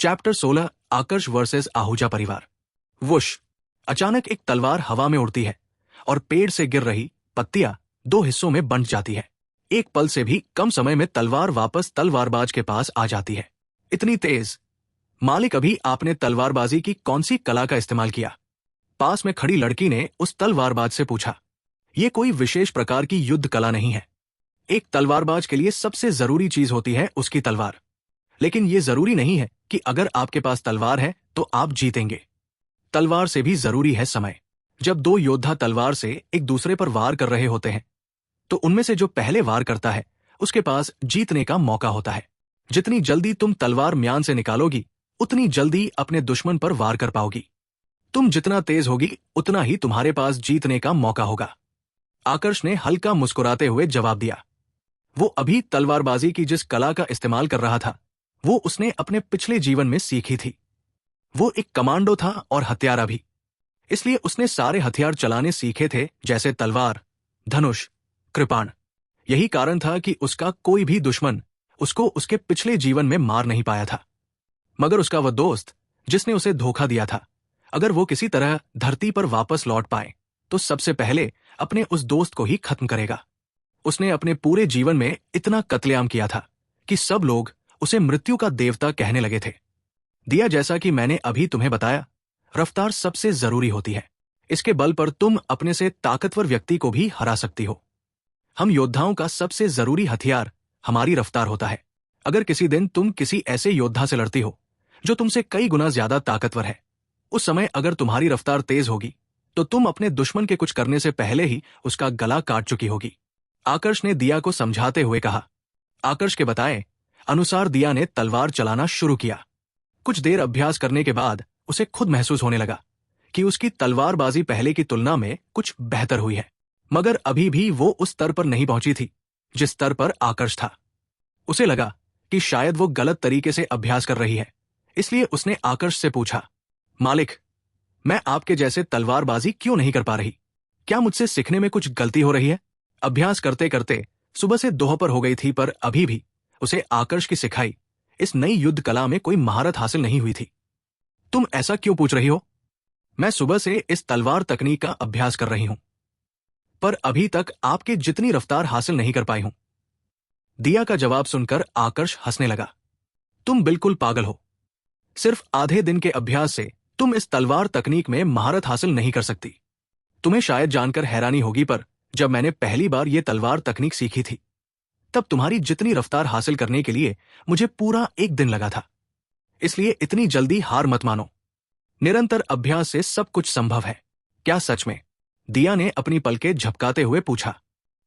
Chapter 16 आकर्ष versus Ahuja परिवार। Whoosh, अचानक एक तलवार हवा में उड़ती है और पेड़ से गिर रही पत्तियां दो हिस्सों में बंट जाती है। एक पल से भी कम समय में तलवार वापस तलवारबाज के पास आ जाती है। इतनी तेज। मालिक, अभी आपने तलवारबाजी की कौन सी कला का इस्तेमाल किया? पास में खड़ी लड़की ने उस तलवारबाज से पूछा। यह कोई विशेष प्रकार की युद्ध कला नहीं है। एक तलवारबाज के लिए सबसे जरूरी चीज होती है उसकी तलवार। लेकिन यह जरूरी नहीं है कि अगर आपके पास तलवार है तो आप जीतेंगे। तलवार से भी जरूरी है समय। जब दो योद्धा तलवार से एक दूसरे पर वार कर रहे होते हैं तो उनमें से जो पहले वार करता है उसके पास जीतने का मौका होता है। जितनी जल्दी तुम तलवार म्यान से निकालोगी उतनी जल्दी अपने दुश्मन पर वार कर पाओगी। तुम जितना तेज होगी उतना ही तुम्हारे पास जीतने का मौका होगा। आकर्ष ने हल्का मुस्कुराते हुए जवाब दिया। वो अभी तलवारबाजी की जिस कला का इस्तेमाल कर रहा था वो उसने अपने पिछले जीवन में सीखी थी। वो एक कमांडो था और हत्यारा भी, इसलिए उसने सारे हथियार चलाने सीखे थे, जैसे तलवार, धनुष, कृपाण। यही कारण था कि उसका कोई भी दुश्मन उसको उसके पिछले जीवन में मार नहीं पाया था। मगर उसका वह दोस्त जिसने उसे धोखा दिया था, अगर वो किसी तरह धरती पर वापस लौट पाए तो सबसे पहले अपने उस दोस्त को ही खत्म करेगा। उसने अपने पूरे जीवन में इतना कत्लेआम किया था कि सब लोग उसे मृत्यु का देवता कहने लगे थे। दिया, जैसा कि मैंने अभी तुम्हें बताया, रफ्तार सबसे जरूरी होती है। इसके बल पर तुम अपने से ताकतवर व्यक्ति को भी हरा सकती हो। हम योद्धाओं का सबसे जरूरी हथियार हमारी रफ्तार होता है। अगर किसी दिन तुम किसी ऐसे योद्धा से लड़ती हो जो तुमसे कई गुना ज्यादा ताकतवर है, उस समय अगर तुम्हारी रफ्तार तेज होगी तो तुम अपने दुश्मन के कुछ करने से पहले ही उसका गला काट चुकी होगी। आकर्ष ने दिया को समझाते हुए कहा। आकर्ष के बताए अनुसार दिया ने तलवार चलाना शुरू किया। कुछ देर अभ्यास करने के बाद उसे खुद महसूस होने लगा कि उसकी तलवारबाजी पहले की तुलना में कुछ बेहतर हुई है। मगर अभी भी वो उस स्तर पर नहीं पहुंची थी जिस स्तर पर आकर्ष था। उसे लगा कि शायद वो गलत तरीके से अभ्यास कर रही है, इसलिए उसने आकर्ष से पूछा, मालिक, मैं आपके जैसे तलवारबाजी क्यों नहीं कर पा रही? क्या मुझसे सीखने में कुछ गलती हो रही है? अभ्यास करते करते सुबह से दोपहर हो गई थी, पर अभी भी उसे आकर्ष की सिखाई इस नई युद्ध कला में कोई महारत हासिल नहीं हुई थी। तुम ऐसा क्यों पूछ रही हो? मैं सुबह से इस तलवार तकनीक का अभ्यास कर रही हूं, पर अभी तक आपके जितनी रफ्तार हासिल नहीं कर पाई हूं। दिया का जवाब सुनकर आकर्ष हंसने लगा। तुम बिल्कुल पागल हो। सिर्फ आधे दिन के अभ्यास से तुम इस तलवार तकनीक में महारत हासिल नहीं कर सकती। तुम्हें शायद जानकर हैरानी होगी, पर जब मैंने पहली बार यह तलवार तकनीक सीखी थी तब तुम्हारी जितनी रफ्तार हासिल करने के लिए मुझे पूरा एक दिन लगा था। इसलिए इतनी जल्दी हार मत मानो। निरंतर अभ्यास से सब कुछ संभव है। क्या सच में? दिया ने अपनी पलकें झपकाते हुए पूछा।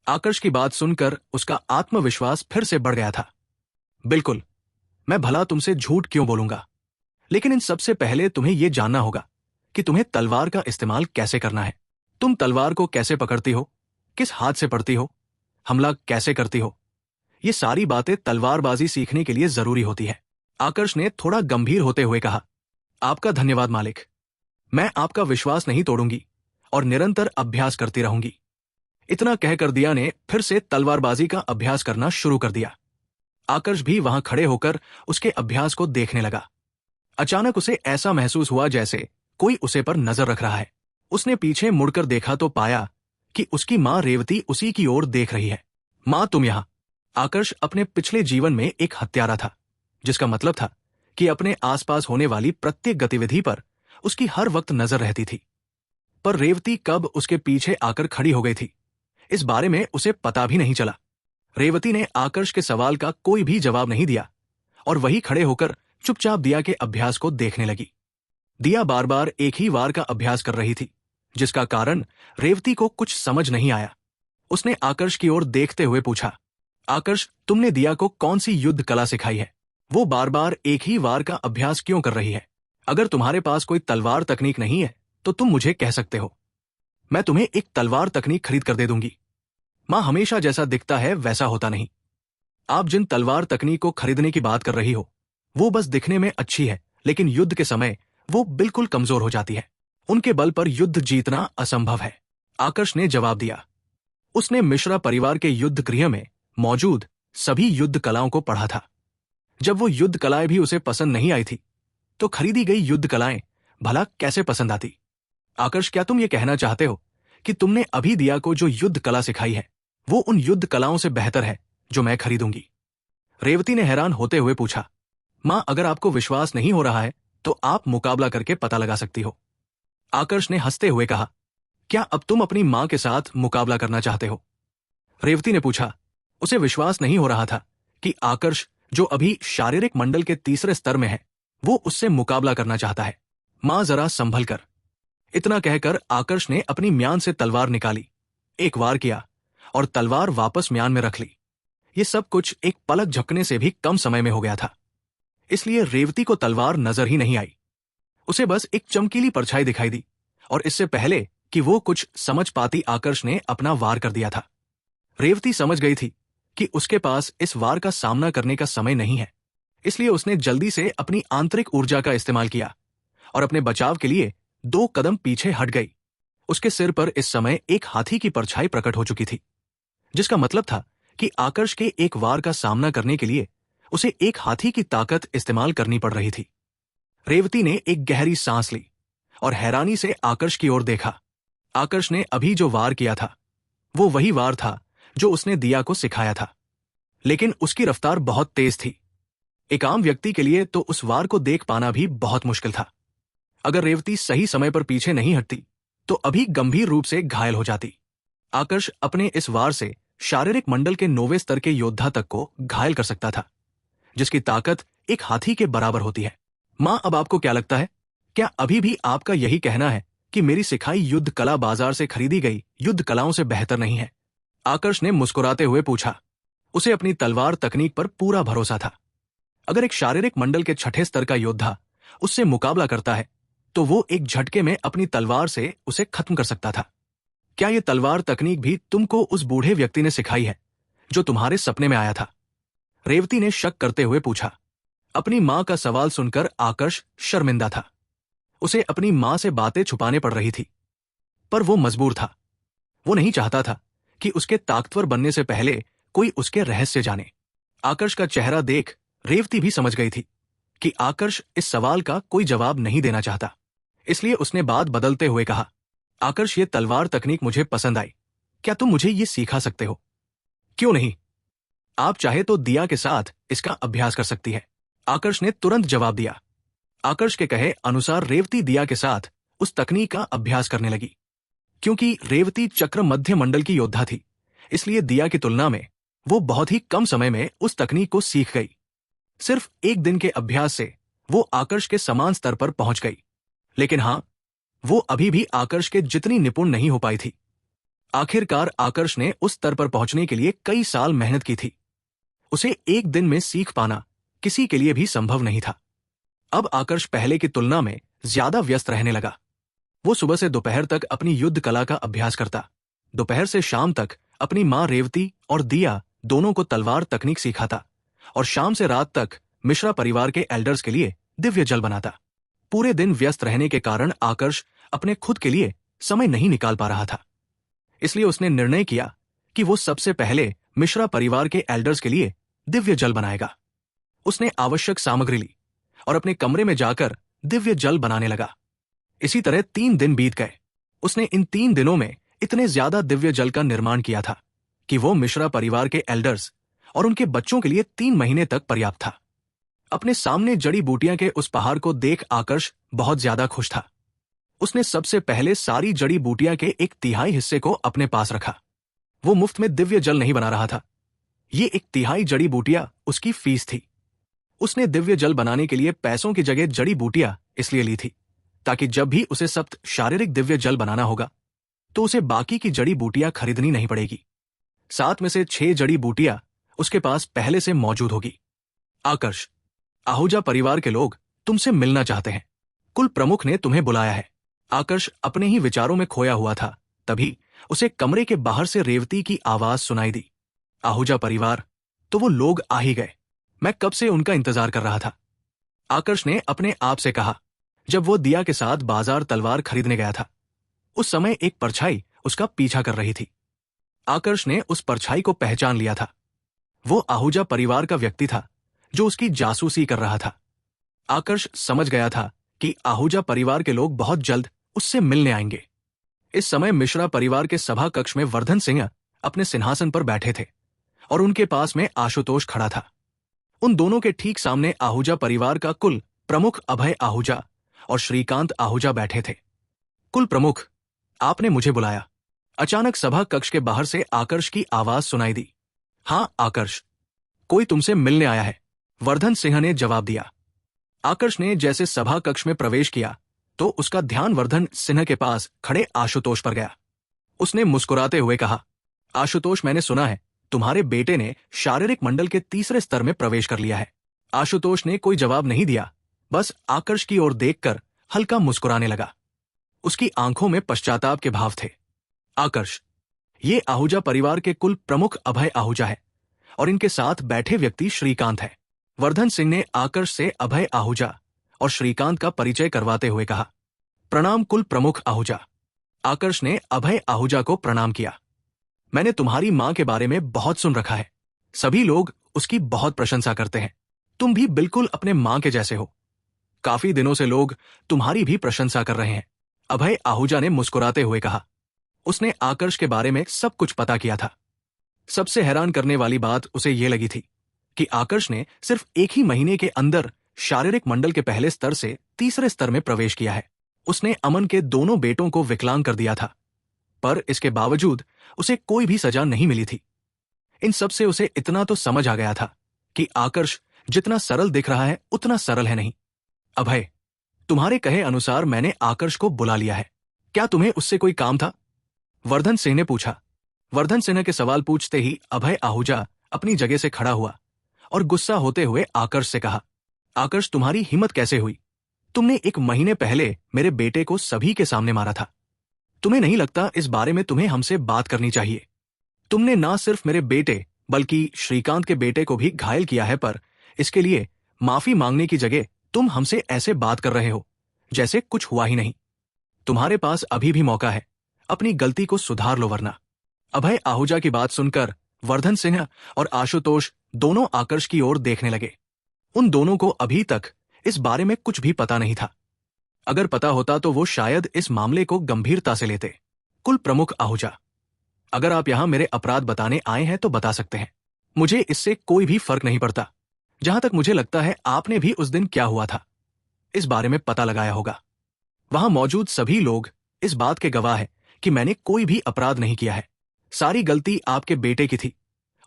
आकर्ष की बात सुनकर उसका आत्मविश्वास फिर से बढ़ गया था। बिल्कुल, मैं भला तुमसे झूठ क्यों बोलूंगा? लेकिन इन सबसे पहले तुम्हें यह जानना होगा कि तुम्हें तलवार का इस्तेमाल कैसे करना है। तुम तलवार को कैसे पकड़ती हो, किस हाथ से पड़ती हो, हमला कैसे करती हो, ये सारी बातें तलवारबाजी सीखने के लिए जरूरी होती है। आकर्ष ने थोड़ा गंभीर होते हुए कहा। आपका धन्यवाद मालिक। मैं आपका विश्वास नहीं तोड़ूंगी और निरंतर अभ्यास करती रहूंगी। इतना कहकर दिया ने फिर से तलवारबाजी का अभ्यास करना शुरू कर दिया। आकर्ष भी वहां खड़े होकर उसके अभ्यास को देखने लगा। अचानक उसे ऐसा महसूस हुआ जैसे कोई उसे पर नजर रख रहा है। उसने पीछे मुड़कर देखा तो पाया कि उसकी मां रेवती उसी की ओर देख रही है। मां, तुम यहां? आकर्ष अपने पिछले जीवन में एक हत्यारा था, जिसका मतलब था कि अपने आसपास होने वाली प्रत्येक गतिविधि पर उसकी हर वक्त नजर रहती थी। पर रेवती कब उसके पीछे आकर खड़ी हो गई थी, इस बारे में उसे पता भी नहीं चला। रेवती ने आकर्ष के सवाल का कोई भी जवाब नहीं दिया और वही खड़े होकर चुपचाप दिया के अभ्यास को देखने लगी। दिया बार बार एक ही वार का अभ्यास कर रही थी, जिसका कारण रेवती को कुछ समझ नहीं आया। उसने आकर्ष की ओर देखते हुए पूछा, आकर्ष, तुमने दिया को कौन सी युद्ध कला सिखाई है? वो बार बार एक ही वार का अभ्यास क्यों कर रही है? अगर तुम्हारे पास कोई तलवार तकनीक नहीं है तो तुम मुझे कह सकते हो। मैं तुम्हें एक तलवार तकनीक खरीद कर दे दूंगी। मां, हमेशा जैसा दिखता है वैसा होता नहीं। आप जिन तलवार तकनीक को खरीदने की बात कर रही हो वो बस दिखने में अच्छी है, लेकिन युद्ध के समय वो बिल्कुल कमजोर हो जाती है। उनके बल पर युद्ध जीतना असंभव है। आकर्ष ने जवाब दिया। उसने मिश्रा परिवार के युद्ध गृह में मौजूद सभी युद्ध कलाओं को पढ़ा था। जब वो युद्ध कलाएं भी उसे पसंद नहीं आई थी तो खरीदी गई युद्ध कलाएं भला कैसे पसंद आती? आकर्ष, क्या तुम ये कहना चाहते हो कि तुमने अभी दिया को जो युद्ध कला सिखाई है वो उन युद्ध कलाओं से बेहतर है जो मैं खरीदूंगी? रेवती ने हैरान होते हुए पूछा। मां, अगर आपको विश्वास नहीं हो रहा है तो आप मुकाबला करके पता लगा सकती हो। आकर्ष ने हंसते हुए कहा। क्या अब तुम अपनी मां के साथ मुकाबला करना चाहते हो? रेवती ने पूछा। उसे विश्वास नहीं हो रहा था कि आकर्ष, जो अभी शारीरिक मंडल के तीसरे स्तर में है, वो उससे मुकाबला करना चाहता है। मां, जरा संभल कर। इतना कहकर आकर्ष ने अपनी म्यान से तलवार निकाली, एक वार किया और तलवार वापस म्यान में रख ली। ये सब कुछ एक पलक झपकने से भी कम समय में हो गया था, इसलिए रेवती को तलवार नजर ही नहीं आई। उसे बस एक चमकीली परछाई दिखाई दी और इससे पहले कि वो कुछ समझ पाती, आकर्ष ने अपना वार कर दिया था। रेवती समझ गई थी कि उसके पास इस वार का सामना करने का समय नहीं है, इसलिए उसने जल्दी से अपनी आंतरिक ऊर्जा का इस्तेमाल किया और अपने बचाव के लिए 2 कदम पीछे हट गई। उसके सिर पर इस समय एक हाथी की परछाई प्रकट हो चुकी थी, जिसका मतलब था कि आकर्ष के एक वार का सामना करने के लिए उसे एक हाथी की ताकत इस्तेमाल करनी पड़ रही थी। रेवती ने एक गहरी सांस ली और हैरानी से आकर्ष की ओर देखा। आकर्ष ने अभी जो वार किया था वो वही वार था जो उसने दिया को सिखाया था, लेकिन उसकी रफ्तार बहुत तेज थी। एक आम व्यक्ति के लिए तो उस वार को देख पाना भी बहुत मुश्किल था। अगर रेवती सही समय पर पीछे नहीं हटती तो अभी गंभीर रूप से घायल हो जाती। आकर्ष अपने इस वार से शारीरिक मंडल के 9वें स्तर के योद्धा तक को घायल कर सकता था, जिसकी ताकत एक हाथी के बराबर होती है। मां, अब आपको क्या लगता है? क्या अभी भी आपका यही कहना है कि मेरी सिखाई युद्ध कला बाजार से खरीदी गई युद्ध कलाओं से बेहतर नहीं है? आकर्ष ने मुस्कुराते हुए पूछा। उसे अपनी तलवार तकनीक पर पूरा भरोसा था। अगर एक शारीरिक मंडल के 6ठे स्तर का योद्धा उससे मुकाबला करता है तो वो एक झटके में अपनी तलवार से उसे खत्म कर सकता था। क्या ये तलवार तकनीक भी तुमको उस बूढ़े व्यक्ति ने सिखाई है जो तुम्हारे सपने में आया था? रेवती ने शक करते हुए पूछा। अपनी मां का सवाल सुनकर आकर्ष शर्मिंदा था। उसे अपनी मां से बातें छुपाने पड़ रही थी, पर वो मजबूर था। वो नहीं चाहता था कि उसके ताकतवर बनने से पहले कोई उसके रहस्य जाने। आकर्ष का चेहरा देख रेवती भी समझ गई थी कि आकर्ष इस सवाल का कोई जवाब नहीं देना चाहता, इसलिए उसने बात बदलते हुए कहा। आकर्ष, ये तलवार तकनीक मुझे पसंद आई। क्या तुम मुझे ये सिखा सकते हो? क्यों नहीं, आप चाहे तो दिया के साथ इसका अभ्यास कर सकती है। आकर्ष ने तुरंत जवाब दिया। आकर्ष के कहे अनुसार रेवती दिया के साथ उस तकनीक का अभ्यास करने लगी। क्योंकि रेवती चक्र मध्य मंडल की योद्धा थी, इसलिए दिया की तुलना में वो बहुत ही कम समय में उस तकनीक को सीख गई। सिर्फ 1 दिन के अभ्यास से वो आकर्ष के समान स्तर पर पहुंच गई, लेकिन हां, वो अभी भी आकर्ष के जितनी निपुण नहीं हो पाई थी। आखिरकार आकर्ष ने उस स्तर पर पहुंचने के लिए कई साल मेहनत की थी। उसे 1 दिन में सीख पाना किसी के लिए भी संभव नहीं था। अब आकर्ष पहले की तुलना में ज्यादा व्यस्त रहने लगा। वो सुबह से दोपहर तक अपनी युद्ध कला का अभ्यास करता, दोपहर से शाम तक अपनी मां रेवती और दिया दोनों को तलवार तकनीक सिखाता और शाम से रात तक मिश्रा परिवार के एल्डर्स के लिए दिव्य जल बनाता। पूरे दिन व्यस्त रहने के कारण आकर्ष अपने खुद के लिए समय नहीं निकाल पा रहा था, इसलिए उसने निर्णय किया कि वो सबसे पहले मिश्रा परिवार के एल्डर्स के लिए दिव्य जल बनाएगा। उसने आवश्यक सामग्री ली और अपने कमरे में जाकर दिव्य जल बनाने लगा। इसी तरह 3 दिन बीत गए। उसने इन 3 दिनों में इतने ज्यादा दिव्य जल का निर्माण किया था कि वो मिश्रा परिवार के एल्डर्स और उनके बच्चों के लिए 3 महीने तक पर्याप्त था। अपने सामने जड़ी बूटियां के उस पहाड़ को देख आकर्ष बहुत ज्यादा खुश था। उसने सबसे पहले सारी जड़ी बूटियां के 1/3 हिस्से को अपने पास रखा। वो मुफ्त में दिव्य जल नहीं बना रहा था। ये 1/3 जड़ी बूटियां उसकी फीस थी। उसने दिव्य जल बनाने के लिए पैसों की जगह जड़ी बूटियां इसलिए ली थी ताकि जब भी उसे सख्त शारीरिक दिव्य जल बनाना होगा तो उसे बाकी की जड़ी बूटियां खरीदनी नहीं पड़ेगी। 7 में से 6 जड़ी बूटियां उसके पास पहले से मौजूद होगी। आकर्ष, आहूजा परिवार के लोग तुमसे मिलना चाहते हैं। कुल प्रमुख ने तुम्हें बुलाया है। आकर्ष अपने ही विचारों में खोया हुआ था, तभी उसे कमरे के बाहर से रेवती की आवाज सुनाई दी। आहूजा परिवार, तो वो लोग आ ही गए। मैं कब से उनका इंतजार कर रहा था। आकर्ष ने अपने आप से कहा। जब वो दिया के साथ बाजार तलवार खरीदने गया था, उस समय एक परछाई उसका पीछा कर रही थी। आकर्ष ने उस परछाई को पहचान लिया था। वो आहूजा परिवार का व्यक्ति था जो उसकी जासूसी कर रहा था। आकर्ष समझ गया था कि आहूजा परिवार के लोग बहुत जल्द उससे मिलने आएंगे। इस समय मिश्रा परिवार के सभा कक्ष में वर्धन सिंह अपने सिंहासन पर बैठे थे और उनके पास में आशुतोष खड़ा था। उन दोनों के ठीक सामने आहूजा परिवार का कुल प्रमुख अभय आहूजा और श्रीकांत आहूजा बैठे थे। कुल प्रमुख, आपने मुझे बुलाया। अचानक सभा कक्ष के बाहर से आकर्ष की आवाज सुनाई दी। हाँ आकर्ष, कोई तुमसे मिलने आया है, वर्धन सिंह ने जवाब दिया। आकर्ष ने जैसे सभा कक्ष में प्रवेश किया तो उसका ध्यान वर्धन सिंह के पास खड़े आशुतोष पर गया। उसने मुस्कुराते हुए कहा, आशुतोष, मैंने सुना है तुम्हारे बेटे ने शारीरिक मंडल के तीसरे स्तर में प्रवेश कर लिया है। आशुतोष ने कोई जवाब नहीं दिया, बस आकर्ष की ओर देखकर हल्का मुस्कुराने लगा। उसकी आंखों में पश्चाताप के भाव थे। आकर्ष, ये आहूजा परिवार के कुल प्रमुख अभय आहूजा है और इनके साथ बैठे व्यक्ति श्रीकांत है। वर्धन सिंह ने आकर्ष से अभय आहूजा और श्रीकांत का परिचय करवाते हुए कहा। प्रणाम कुल प्रमुख आहूजा। आकर्ष ने अभय आहूजा को प्रणाम किया। मैंने तुम्हारी मां के बारे में बहुत सुन रखा है, सभी लोग उसकी बहुत प्रशंसा करते हैं। तुम भी बिल्कुल अपने मां के जैसे हो। काफी दिनों से लोग तुम्हारी भी प्रशंसा कर रहे हैं, अभय आहूजा ने मुस्कुराते हुए कहा। उसने आकर्ष के बारे में सब कुछ पता किया था। सबसे हैरान करने वाली बात उसे ये लगी थी कि आकर्ष ने सिर्फ एक ही महीने के अंदर शारीरिक मंडल के पहले स्तर से तीसरे स्तर में प्रवेश किया है। उसने अमन के दोनों बेटों को विकलांग कर दिया था, पर इसके बावजूद उसे कोई भी सजा नहीं मिली थी। इन सब से उसे इतना तो समझ आ गया था कि आकर्ष जितना सरल दिख रहा है उतना सरल है नहीं। अभय, तुम्हारे कहे अनुसार मैंने आकर्ष को बुला लिया है, क्या तुम्हें उससे कोई काम था? वर्धन सिंह ने पूछा। वर्धन सिंह के सवाल पूछते ही अभय आहूजा अपनी जगह से खड़ा हुआ और गुस्सा होते हुए आकर्ष से कहा, आकर्ष, तुम्हारी हिम्मत कैसे हुई? तुमने एक महीने पहले मेरे बेटे को सभी के सामने मारा था। तुम्हें नहीं लगता इस बारे में तुम्हें हमसे बात करनी चाहिए? तुमने ना सिर्फ मेरे बेटे बल्कि श्रीकांत के बेटे को भी घायल किया है, पर इसके लिए माफी मांगने की जगह तुम हमसे ऐसे बात कर रहे हो जैसे कुछ हुआ ही नहीं। तुम्हारे पास अभी भी मौका है, अपनी गलती को सुधार लो वरना। अभय आहूजा की बात सुनकर वर्धन सिंह और आशुतोष दोनों आकर्ष की ओर देखने लगे। उन दोनों को अभी तक इस बारे में कुछ भी पता नहीं था। अगर पता होता तो वो शायद इस मामले को गंभीरता से लेते। कुल प्रमुख आहूजा, अगर आप यहां मेरे अपराध बताने आए हैं तो बता सकते हैं, मुझे इससे कोई भी फर्क नहीं पड़ता। जहां तक मुझे लगता है आपने भी उस दिन क्या हुआ था इस बारे में पता लगाया होगा। वहां मौजूद सभी लोग इस बात के गवाह हैं कि मैंने कोई भी अपराध नहीं किया है। सारी गलती आपके बेटे की थी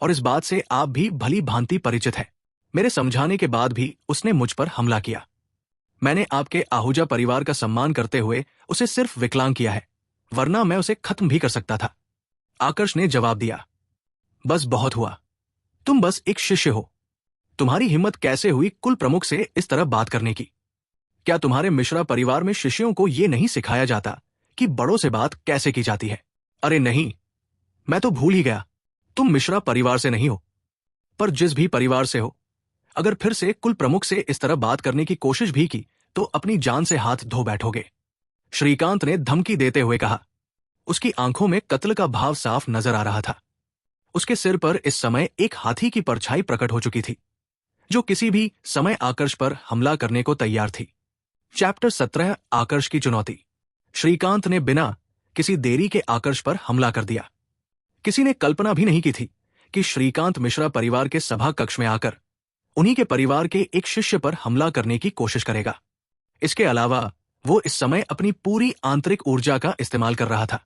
और इस बात से आप भी भली भांति परिचित हैं। मेरे समझाने के बाद भी उसने मुझ पर हमला किया। मैंने आपके आहूजा परिवार का सम्मान करते हुए उसे सिर्फ विकलांग किया है, वरना मैं उसे खत्म भी कर सकता था। आकर्ष ने जवाब दिया। बस बहुत हुआ, तुम बस एक शिष्य हो। तुम्हारी हिम्मत कैसे हुई कुल प्रमुख से इस तरह बात करने की? क्या तुम्हारे मिश्रा परिवार में शिष्यों को यह नहीं सिखाया जाता कि बड़ों से बात कैसे की जाती है? अरे नहीं, मैं तो भूल ही गया, तुम मिश्रा परिवार से नहीं हो। पर जिस भी परिवार से हो, अगर फिर से कुल प्रमुख से इस तरह बात करने की कोशिश भी की तो अपनी जान से हाथ धो बैठोगे, श्रीकांत ने धमकी देते हुए कहा। उसकी आंखों में कत्ल का भाव साफ नजर आ रहा था। उसके सिर पर इस समय एक हाथी की परछाई प्रकट हो चुकी थी, जो किसी भी समय आकर्ष पर हमला करने को तैयार थी। चैप्टर 17, आकर्ष की चुनौती। श्रीकांत ने बिना किसी देरी के आकर्ष पर हमला कर दिया। किसी ने कल्पना भी नहीं की थी कि श्रीकांत मिश्रा परिवार के सभा कक्ष में आकर उन्हीं के परिवार के एक शिष्य पर हमला करने की कोशिश करेगा। इसके अलावा वो इस समय अपनी पूरी आंतरिक ऊर्जा का इस्तेमाल कर रहा था।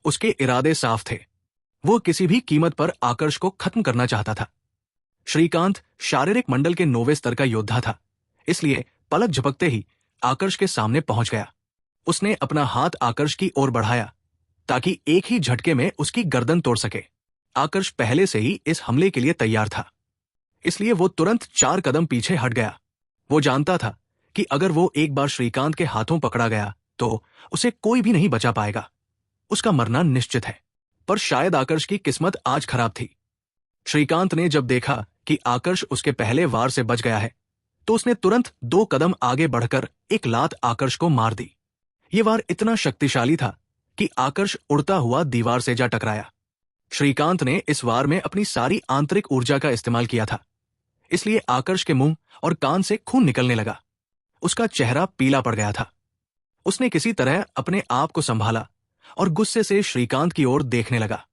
उसके इरादे साफ थे, वो किसी भी कीमत पर आकर्ष को खत्म करना चाहता था। श्रीकांत शारीरिक मंडल के 9वें स्तर का योद्धा था, इसलिए पलक झपकते ही आकर्ष के सामने पहुंच गया। उसने अपना हाथ आकर्ष की ओर बढ़ाया ताकि एक ही झटके में उसकी गर्दन तोड़ सके। आकर्ष पहले से ही इस हमले के लिए तैयार था, इसलिए वो तुरंत 4 कदम पीछे हट गया। वो जानता था कि अगर वो एक बार श्रीकांत के हाथों पकड़ा गया तो उसे कोई भी नहीं बचा पाएगा, उसका मरना निश्चित है। पर शायद आकर्ष की किस्मत आज खराब थी। श्रीकांत ने जब देखा कि आकर्ष उसके पहले वार से बच गया है तो उसने तुरंत 2 कदम आगे बढ़कर एक लात आकर्ष को मार दी। ये वार इतना शक्तिशाली था कि आकर्ष उड़ता हुआ दीवार से जा टकराया। श्रीकांत ने इस वार में अपनी सारी आंतरिक ऊर्जा का इस्तेमाल किया था, इसलिए आकर्ष के मुंह और कान से खून निकलने लगा। उसका चेहरा पीला पड़ गया था। उसने किसी तरह अपने आप को संभाला और गुस्से से श्रीकांत की ओर देखने लगा।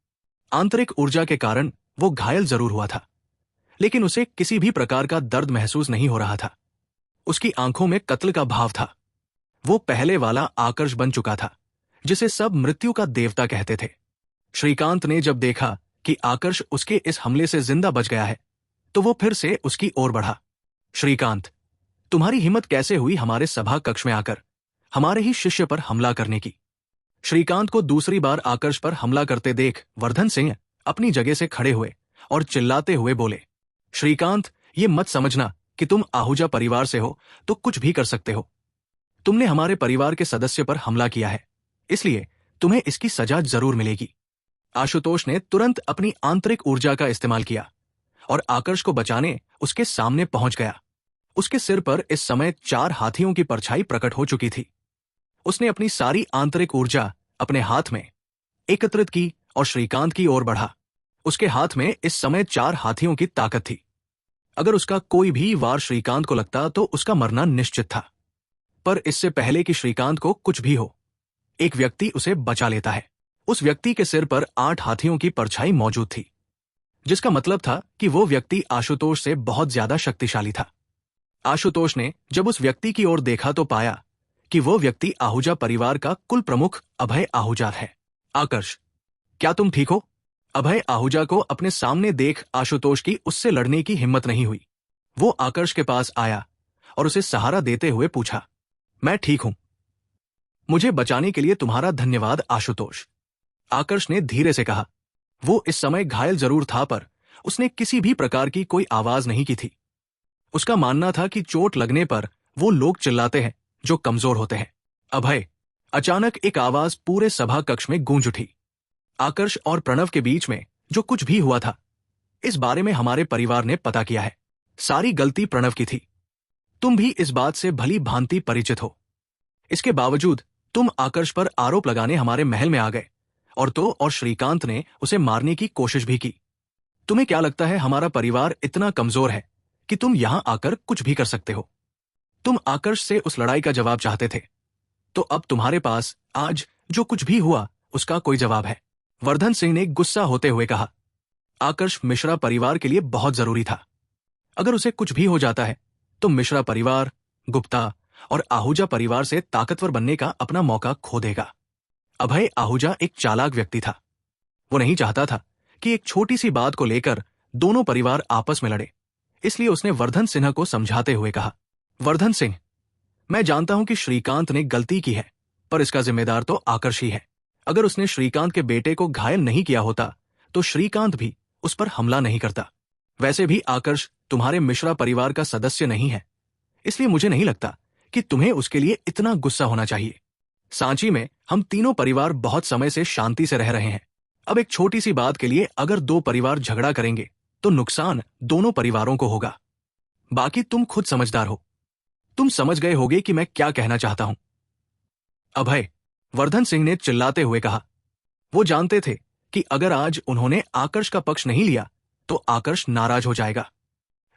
आंतरिक ऊर्जा के कारण वो घायल जरूर हुआ था, लेकिन उसे किसी भी प्रकार का दर्द महसूस नहीं हो रहा था। उसकी आंखों में कत्ल का भाव था। वो पहले वाला आकर्ष बन चुका था, जिसे सब मृत्यु का देवता कहते थे। श्रीकांत ने जब देखा कि आकर्ष उसके इस हमले से जिंदा बच गया है, तो वो फिर से उसकी ओर बढ़ा। श्रीकांत, तुम्हारी हिम्मत कैसे हुई हमारे सभा कक्ष में आकर हमारे ही शिष्य पर हमला करने की? श्रीकांत को दूसरी बार आकर्ष पर हमला करते देख वर्धन सिंह अपनी जगह से खड़े हुए और चिल्लाते हुए बोले, श्रीकांत, ये मत समझना कि तुम आहूजा परिवार से हो तो कुछ भी कर सकते हो। तुमने हमारे परिवार के सदस्य पर हमला किया है, इसलिए तुम्हें इसकी सजा जरूर मिलेगी। आशुतोष ने तुरंत अपनी आंतरिक ऊर्जा का इस्तेमाल किया और आकर्ष को बचाने उसके सामने पहुंच गया। उसके सिर पर इस समय 4 हाथियों की परछाई प्रकट हो चुकी थी। उसने अपनी सारी आंतरिक ऊर्जा अपने हाथ में एकत्रित की और श्रीकांत की ओर बढ़ा। उसके हाथ में इस समय 4 हाथियों की ताकत थी। अगर उसका कोई भी वार श्रीकांत को लगता तो उसका मरना निश्चित था। पर इससे पहले कि श्रीकांत को कुछ भी हो, एक व्यक्ति उसे बचा लेता है। उस व्यक्ति के सिर पर 8 हाथियों की परछाई मौजूद थी, जिसका मतलब था कि वो व्यक्ति आशुतोष से बहुत ज्यादा शक्तिशाली था। आशुतोष ने जब उस व्यक्ति की ओर देखा तो पाया कि वो व्यक्ति आहूजा परिवार का कुल प्रमुख अभय आहूजा है। आकर्ष, क्या तुम ठीक हो? अभय आहूजा को अपने सामने देख आशुतोष की उससे लड़ने की हिम्मत नहीं हुई। वो आकर्ष के पास आया और उसे सहारा देते हुए पूछा, मैं ठीक हूं। मुझे बचाने के लिए तुम्हारा धन्यवाद आशुतोष, आकर्ष ने धीरे से कहा। वो इस समय घायल जरूर था, पर उसने किसी भी प्रकार की कोई आवाज नहीं की थी। उसका मानना था कि चोट लगने पर वो लोग चिल्लाते हैं जो कमजोर होते हैं। अभय, अचानक एक आवाज पूरे सभा कक्ष में गूंज उठी। आकर्ष और प्रणव के बीच में जो कुछ भी हुआ था, इस बारे में हमारे परिवार ने पता किया है। सारी गलती प्रणव की थी। तुम भी इस बात से भली भांति परिचित हो। इसके बावजूद तुम आकर्ष पर आरोप लगाने हमारे महल में आ गए और श्रीकांत ने उसे मारने की कोशिश भी की। तुम्हें क्या लगता है हमारा परिवार इतना कमजोर है कि तुम यहां आकर कुछ भी कर सकते हो? तुम आकर्ष से उस लड़ाई का जवाब चाहते थे, तो अब तुम्हारे पास आज जो कुछ भी हुआ उसका कोई जवाब है। वर्धन सिंह ने गुस्सा होते हुए कहा, आकर्ष मिश्रा परिवार के लिए बहुत जरूरी था। अगर उसे कुछ भी हो जाता है तो मिश्रा परिवार, गुप्ता और आहूजा परिवार से ताकतवर बनने का अपना मौका खो देगा। अभय आहूजा एक चालाक व्यक्ति था। वो नहीं चाहता था कि एक छोटी सी बात को लेकर दोनों परिवार आपस में लड़े। इसलिए उसने वर्धन सिन्हा को समझाते हुए कहा, वर्धन सिंह, मैं जानता हूं कि श्रीकांत ने गलती की है, पर इसका जिम्मेदार तो आकर्ष ही है। अगर उसने श्रीकांत के बेटे को घायल नहीं किया होता तो श्रीकांत भी उस पर हमला नहीं करता। वैसे भी आकर्ष तुम्हारे मिश्रा परिवार का सदस्य नहीं है, इसलिए मुझे नहीं लगता कि तुम्हें उसके लिए इतना गुस्सा होना चाहिए। सांची में हम तीनों परिवार बहुत समय से शांति से रह रहे हैं। अब एक छोटी सी बात के लिए अगर 2 परिवार झगड़ा करेंगे तो नुकसान दोनों परिवारों को होगा। बाकी तुम खुद समझदार हो, तुम समझ गए होगे कि मैं क्या कहना चाहता हूं। अभय, वर्धन सिंह ने चिल्लाते हुए कहा। वो जानते थे कि अगर आज उन्होंने आकर्ष का पक्ष नहीं लिया तो आकर्ष नाराज हो जाएगा,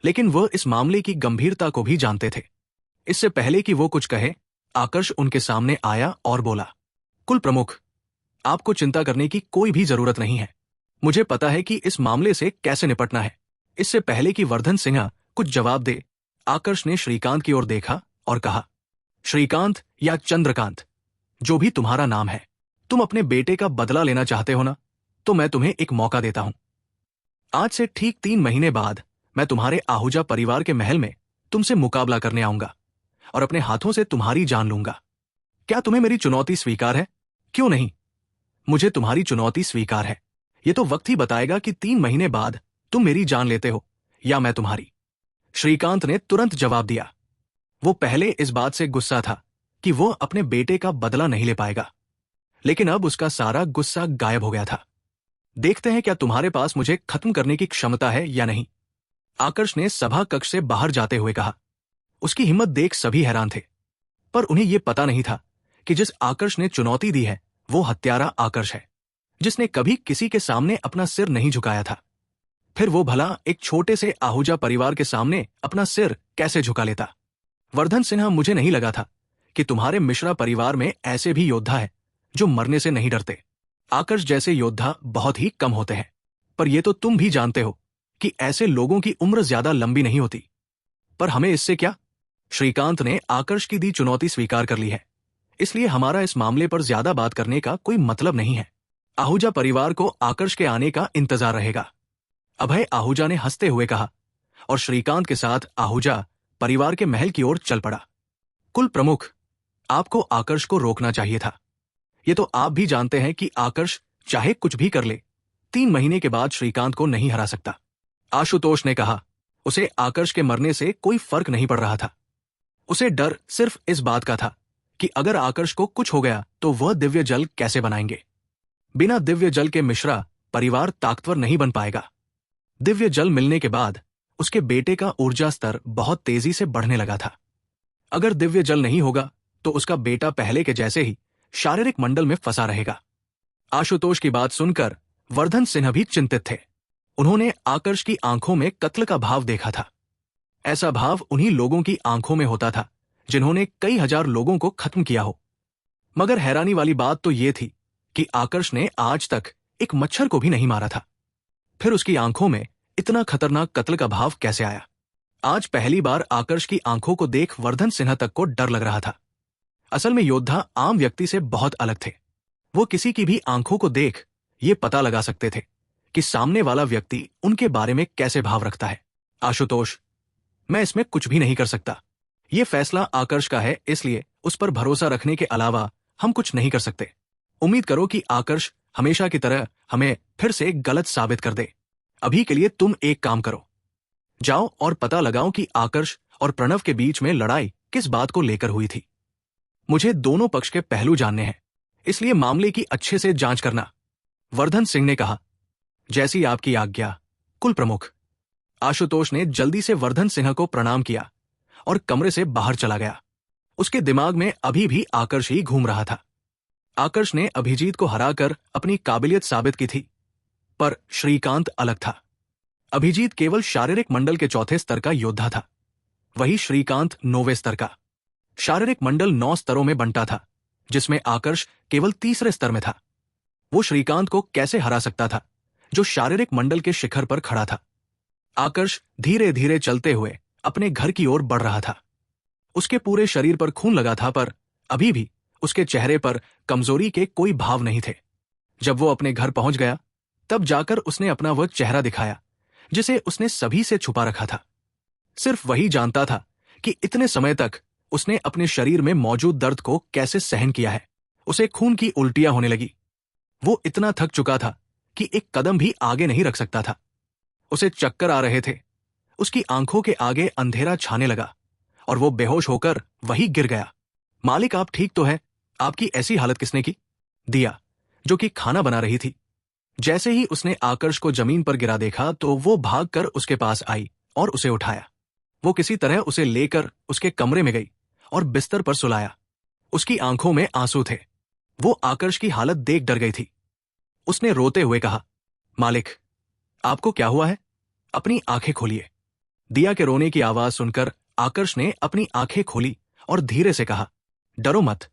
लेकिन वह इस मामले की गंभीरता को भी जानते थे। इससे पहले कि वो कुछ कहे, आकर्ष उनके सामने आया और बोला, कुल प्रमुख, आपको चिंता करने की कोई भी जरूरत नहीं है। मुझे पता है कि इस मामले से कैसे निपटना है। इससे पहले कि वर्धन सिंह कुछ जवाब दे, आकर्ष ने श्रीकांत की ओर देखा और कहा, श्रीकांत या चंद्रकांत, जो भी तुम्हारा नाम है, तुम अपने बेटे का बदला लेना चाहते हो ना, तो मैं तुम्हें एक मौका देता हूं। आज से ठीक 3 महीने बाद मैं तुम्हारे आहूजा परिवार के महल में तुमसे मुकाबला करने आऊंगा और अपने हाथों से तुम्हारी जान लूंगा। क्या तुम्हें मेरी चुनौती स्वीकार है? क्यों नहीं, मुझे तुम्हारी चुनौती स्वीकार है। ये तो वक्त ही बताएगा कि 3 महीने बाद तुम मेरी जान लेते हो या मैं तुम्हारी। श्रीकांत ने तुरंत जवाब दिया। वो पहले इस बात से गुस्सा था कि वो अपने बेटे का बदला नहीं ले पाएगा, लेकिन अब उसका सारा गुस्सा गायब हो गया था। देखते हैं क्या तुम्हारे पास मुझे खत्म करने की क्षमता है या नहीं, आकर्ष ने सभा कक्ष से बाहर जाते हुए कहा। उसकी हिम्मत देख सभी हैरान थे, पर उन्हें यह पता नहीं था कि जिस आकर्ष ने चुनौती दी है वो हत्यारा आकर्ष है, जिसने कभी किसी के सामने अपना सिर नहीं झुकाया था। फिर वो भला एक छोटे से आहूजा परिवार के सामने अपना सिर कैसे झुका लेता? वर्धन सिन्हा, मुझे नहीं लगा था कि तुम्हारे मिश्रा परिवार में ऐसे भी योद्धा है जो मरने से नहीं डरते। आकर्ष जैसे योद्धा बहुत ही कम होते हैं, पर यह तो तुम भी जानते हो कि ऐसे लोगों की उम्र ज्यादा लंबी नहीं होती। पर हमें इससे क्या? श्रीकांत ने आकर्ष की दी चुनौती स्वीकार कर ली है, इसलिए हमारा इस मामले पर ज्यादा बात करने का कोई मतलब नहीं है। आहूजा परिवार को आकर्ष के आने का इंतजार रहेगा, अभय आहूजा ने हंसते हुए कहा, और श्रीकांत के साथ आहूजा परिवार के महल की ओर चल पड़ा। कुल प्रमुख, आपको आकर्ष को रोकना चाहिए था। ये तो आप भी जानते हैं कि आकर्ष चाहे कुछ भी कर ले, 3 महीने के बाद श्रीकांत को नहीं हरा सकता। आशुतोष ने कहा, उसे आकर्ष के मरने से कोई फर्क नहीं पड़ रहा था। उसे डर सिर्फ इस बात का था कि अगर आकर्ष को कुछ हो गया तो वह दिव्य जल कैसे बनाएंगे। बिना दिव्य जल के मिश्रा परिवार ताकतवर नहीं बन पाएगा। दिव्य जल मिलने के बाद उसके बेटे का ऊर्जा स्तर बहुत तेजी से बढ़ने लगा था। अगर दिव्य जल नहीं होगा तो उसका बेटा पहले के जैसे ही शारीरिक मंडल में फंसा रहेगा। आशुतोष की बात सुनकर वर्धन सिन्हा भी चिंतित थे। उन्होंने आकर्ष की आंखों में कत्ल का भाव देखा था। ऐसा भाव उन्हीं लोगों की आंखों में होता था जिन्होंने कई हजार लोगों को खत्म किया हो। मगर हैरानी वाली बात तो यह थी कि आकर्ष ने आज तक एक मच्छर को भी नहीं मारा था। फिर उसकी आंखों में इतना खतरनाक कत्ल का भाव कैसे आया? आज पहली बार आकर्ष की आंखों को देख वर्धन सिन्हा तक को डर लग रहा था। असल में योद्धा आम व्यक्ति से बहुत अलग थे। वो किसी की भी आंखों को देख ये पता लगा सकते थे कि सामने वाला व्यक्ति उनके बारे में कैसे भाव रखता है। आशुतोष, मैं इसमें कुछ भी नहीं कर सकता। ये फैसला आकर्ष का है, इसलिए उस पर भरोसा रखने के अलावा हम कुछ नहीं कर सकते। उम्मीद करो कि आकर्ष हमेशा की तरह हमें फिर से गलत साबित कर दे। अभी के लिए तुम एक काम करो, जाओ और पता लगाओ कि आकर्ष और प्रणव के बीच में लड़ाई किस बात को लेकर हुई थी। मुझे दोनों पक्ष के पहलू जानने हैं, इसलिए मामले की अच्छे से जांच करना, वर्धन सिंह ने कहा। जैसी आपकी आज्ञा, कुल प्रमुख। आशुतोष ने जल्दी से वर्धन सिन्हा को प्रणाम किया और कमरे से बाहर चला गया। उसके दिमाग में अभी भी आकर्ष ही घूम रहा था। आकर्ष ने अभिजीत को हराकर अपनी काबिलियत साबित की थी, पर श्रीकांत अलग था। अभिजीत केवल शारीरिक मंडल के 4थे स्तर का योद्धा था, वही श्रीकांत 9वें स्तर का। शारीरिक मंडल 9 स्तरों में बंटा था, जिसमें आकर्ष केवल 3रे स्तर में था। वो श्रीकांत को कैसे हरा सकता था जो शारीरिक मंडल के शिखर पर खड़ा था? आकर्ष धीरे धीरे चलते हुए अपने घर की ओर बढ़ रहा था। उसके पूरे शरीर पर खून लगा था, पर अभी भी उसके चेहरे पर कमजोरी के कोई भाव नहीं थे। जब वो अपने घर पहुंच गया, तब जाकर उसने अपना वह चेहरा दिखाया जिसे उसने सभी से छुपा रखा था। सिर्फ वही जानता था कि इतने समय तक उसने अपने शरीर में मौजूद दर्द को कैसे सहन किया है। उसे खून की उल्टियां होने लगी। वो इतना थक चुका था कि एक कदम भी आगे नहीं रख सकता था। उसे चक्कर आ रहे थे। उसकी आंखों के आगे अंधेरा छाने लगा और वो बेहोश होकर वहीं गिर गया। मालिक, आप ठीक तो है? आपकी ऐसी हालत किसने की? दिया, जो कि खाना बना रही थी। जैसे ही उसने आकर्ष को जमीन पर गिरा देखा तो वो भागकर उसके पास आई और उसे उठाया। वो किसी तरह उसे लेकर उसके कमरे में गई और बिस्तर पर सुलाया। उसकी आंखों में आंसू थे। वो आकर्ष की हालत देख डर गई थी। उसने रोते हुए कहा, मालिक, आपको क्या हुआ है? अपनी आंखें खोलिए। दिया के रोने की आवाज सुनकर आकर्ष ने अपनी आंखें खोली और धीरे से कहा, डरो मत,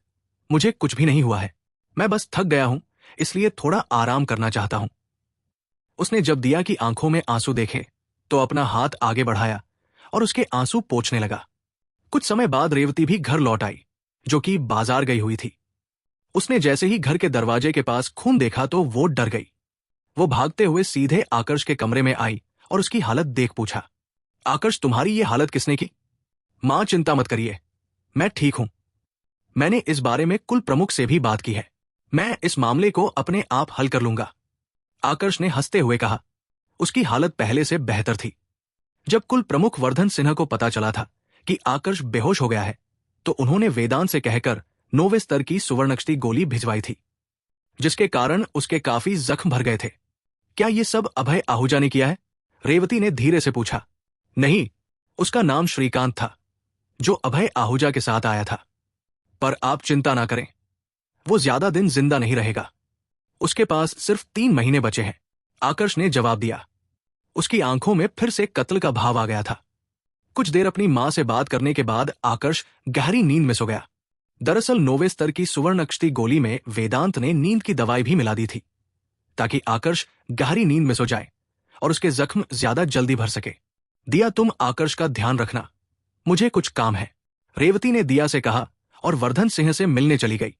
मुझे कुछ भी नहीं हुआ है। मैं बस थक गया हूं, इसलिए थोड़ा आराम करना चाहता हूं। उसने जब दिया की आंखों में आंसू देखे तो अपना हाथ आगे बढ़ाया और उसके आंसू पोंछने लगा। कुछ समय बाद रेवती भी घर लौट आई, जो कि बाजार गई हुई थी। उसने जैसे ही घर के दरवाजे के पास खून देखा तो वो डर गई। वो भागते हुए सीधे आकर्ष के कमरे में आई और उसकी हालत देख पूछा, आकर्ष, तुम्हारी ये हालत किसने की? मां, चिंता मत करिए, मैं ठीक हूं। मैंने इस बारे में कुल प्रमुख से भी बात की है। मैं इस मामले को अपने आप हल कर लूंगा। आकर्ष ने हंसते हुए कहा। उसकी हालत पहले से बेहतर थी। जब कुल प्रमुख वर्धन सिन्हा को पता चला था कि आकर्ष बेहोश हो गया है, तो उन्होंने वेदांत से कहकर 9वें स्तर की सुवर्णक्षती गोली भिजवाई थी, जिसके कारण उसके काफी जख्म भर गए थे। क्या ये सब अभय आहूजा ने किया है? रेवती ने धीरे से पूछा। नहीं, उसका नाम श्रीकांत था, जो अभय आहूजा के साथ आया था। पर आप चिंता ना करें, वो ज्यादा दिन जिंदा नहीं रहेगा। उसके पास सिर्फ 3 महीने बचे हैं, आकर्ष ने जवाब दिया। उसकी आंखों में फिर से कत्ल का भाव आ गया था। कुछ देर अपनी मां से बात करने के बाद आकर्ष गहरी नींद में सो गया। दरअसल 9वें स्तर की सुवर्णक्षती गोली में वेदांत ने नींद की दवाई भी मिला दी थी, ताकि आकर्ष गहरी नींद में सो जाए और उसके जख्म ज्यादा जल्दी भर सके। दिया, तुम आकर्ष का ध्यान रखना, मुझे कुछ काम है, रेवती ने दिया से कहा और वर्धन सिंह से मिलने चली गई।